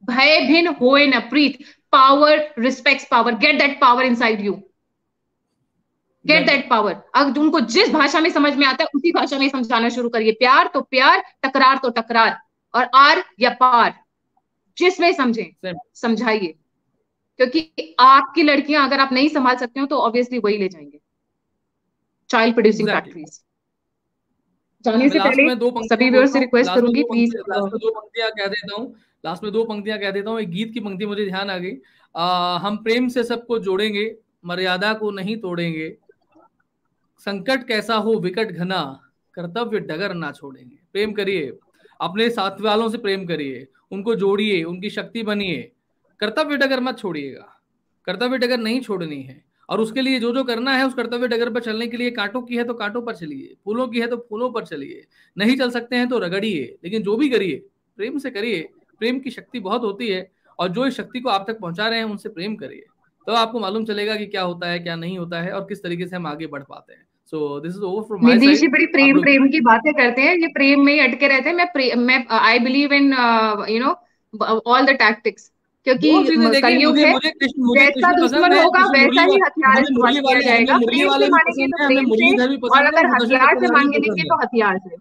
भय भिन्न होए न प्रीत, power respects power, get that power inside you, get that power. अगर उनको जिस भाषा में समझ में आता है उसी भाषा में समझाना शुरू करिए। प्यार तो प्यार, टकरार तो टकरार, और आर या पार, जिसमें समझे समझाइए। क्योंकि आपकी लड़कियां अगर आप नहीं संभाल सकते हो तो ऑब्वियसली वही ले जाएंगे, चाइल्ड प्रोड्यूसिंग फैक्ट्रीज। जाने से पहले सभी व्यूअर्स से रिक्वेस्ट करूंगी प्लीज, लास्ट में 2 पंक्तियां कह देता हूं, लास्ट में 2 पंक्तियां कह देता हूं। एक गीत की पंक्ति मुझे ध्यान आ गई, हम प्रेम से सबको जोड़ेंगे, मर्यादा को नहीं तोड़ेंगे, संकट कैसा हो विकट घना, कर्तव्य डगर ना छोड़ेंगे। प्रेम करिए, अपने साथ वालों से प्रेम करिए, उनको जोड़िए, उनकी शक्ति बनिए, कर्तव्य डगर मत छोड़िएगा। कर्तव्य डगर नहीं छोड़नी है, और उसके लिए जो जो करना है उस कर्तव्य डगर पर चलने के लिए, कांटों की है तो कांटों पर चलिए, फूलों की है तो फूलों पर चलिए, नहीं चल सकते हैं तो रगड़िए, लेकिन जो भी करिए प्रेम से करिए। प्रेम की शक्ति बहुत होती है, और जो इस शक्ति को आप तक पहुंचा रहे हैं उनसे प्रेम करिए, तो आपको मालूम चलेगा कि क्या होता है क्या नहीं होता है और किस तरीके से हम आगे बढ़ पाते हैं। So this is over from my side. बड़ी प्रेम की बातें करते हैं, ये प्रेम में ही अटके रहते हैं। मैं I believe in you know all the tactics, क्योंकि कलयुग है, जैसा दुश्मन होगा वैसा ही हथियार इस्तेमाल किया जाएगा। प्रेम से मांगेंगे तो प्रेम से, और अगर हथियार से मांगेंगे तो हथियार से।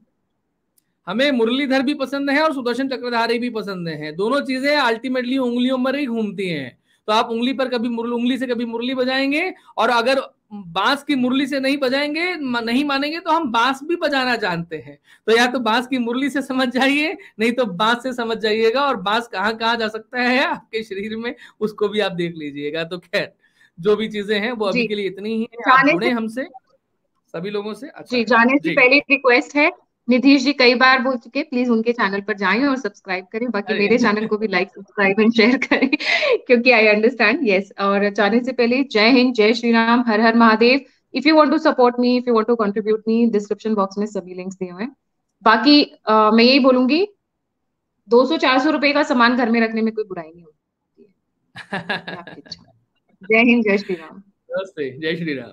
हमें मुरलीधर भी पसंद है और सुदर्शन चक्रधारी भी पसंद है। दोनों चीजें अल्टीमेटली उंगलियों पर ही घूमती हैं। तो आप उंगली पर कभी उंगली से कभी मुरली बजाएंगे, और अगर बांस की मुरली से नहीं बजाएंगे, नहीं मानेंगे, तो हम बांस भी बजाना जानते हैं। तो या तो बांस की मुरली से समझ जाइए, नहीं तो बांस से समझ जाइएगा। और बांस कहाँ कहाँ जा सकता है आपके शरीर में, उसको भी आप देख लीजिएगा। तो खैर, जो भी चीजें हैं वो अभी के लिए इतनी ही है। आप जुड़े हमसे सभी लोगों से। अच्छा जी, जाने से पहले एक रिक्वेस्ट है, निधीश जी कई बार बोल चुके, प्लीज उनके चैनल पर जाएं और सब्सक्राइब करें, बाकी मेरे चैनल को भी लाइक सब्सक्राइब एंड शेयर करें क्योंकि आई अंडरस्टैंड। यस, और जाने से पहले जय हिंद, जय श्री राम, हर हर Mahadev. If you want to support me, if you want to contribute me, description box में सभी लिंक्स दिए हुए हैं। बाकी मैं यही बोलूंगी, 200-400 रुपए का सामान घर में रखने में कोई बुराई नहीं होती है, आपकी इच्छा। जय हिंद, जय श्री राम। नमस्ते, जय श्री राम।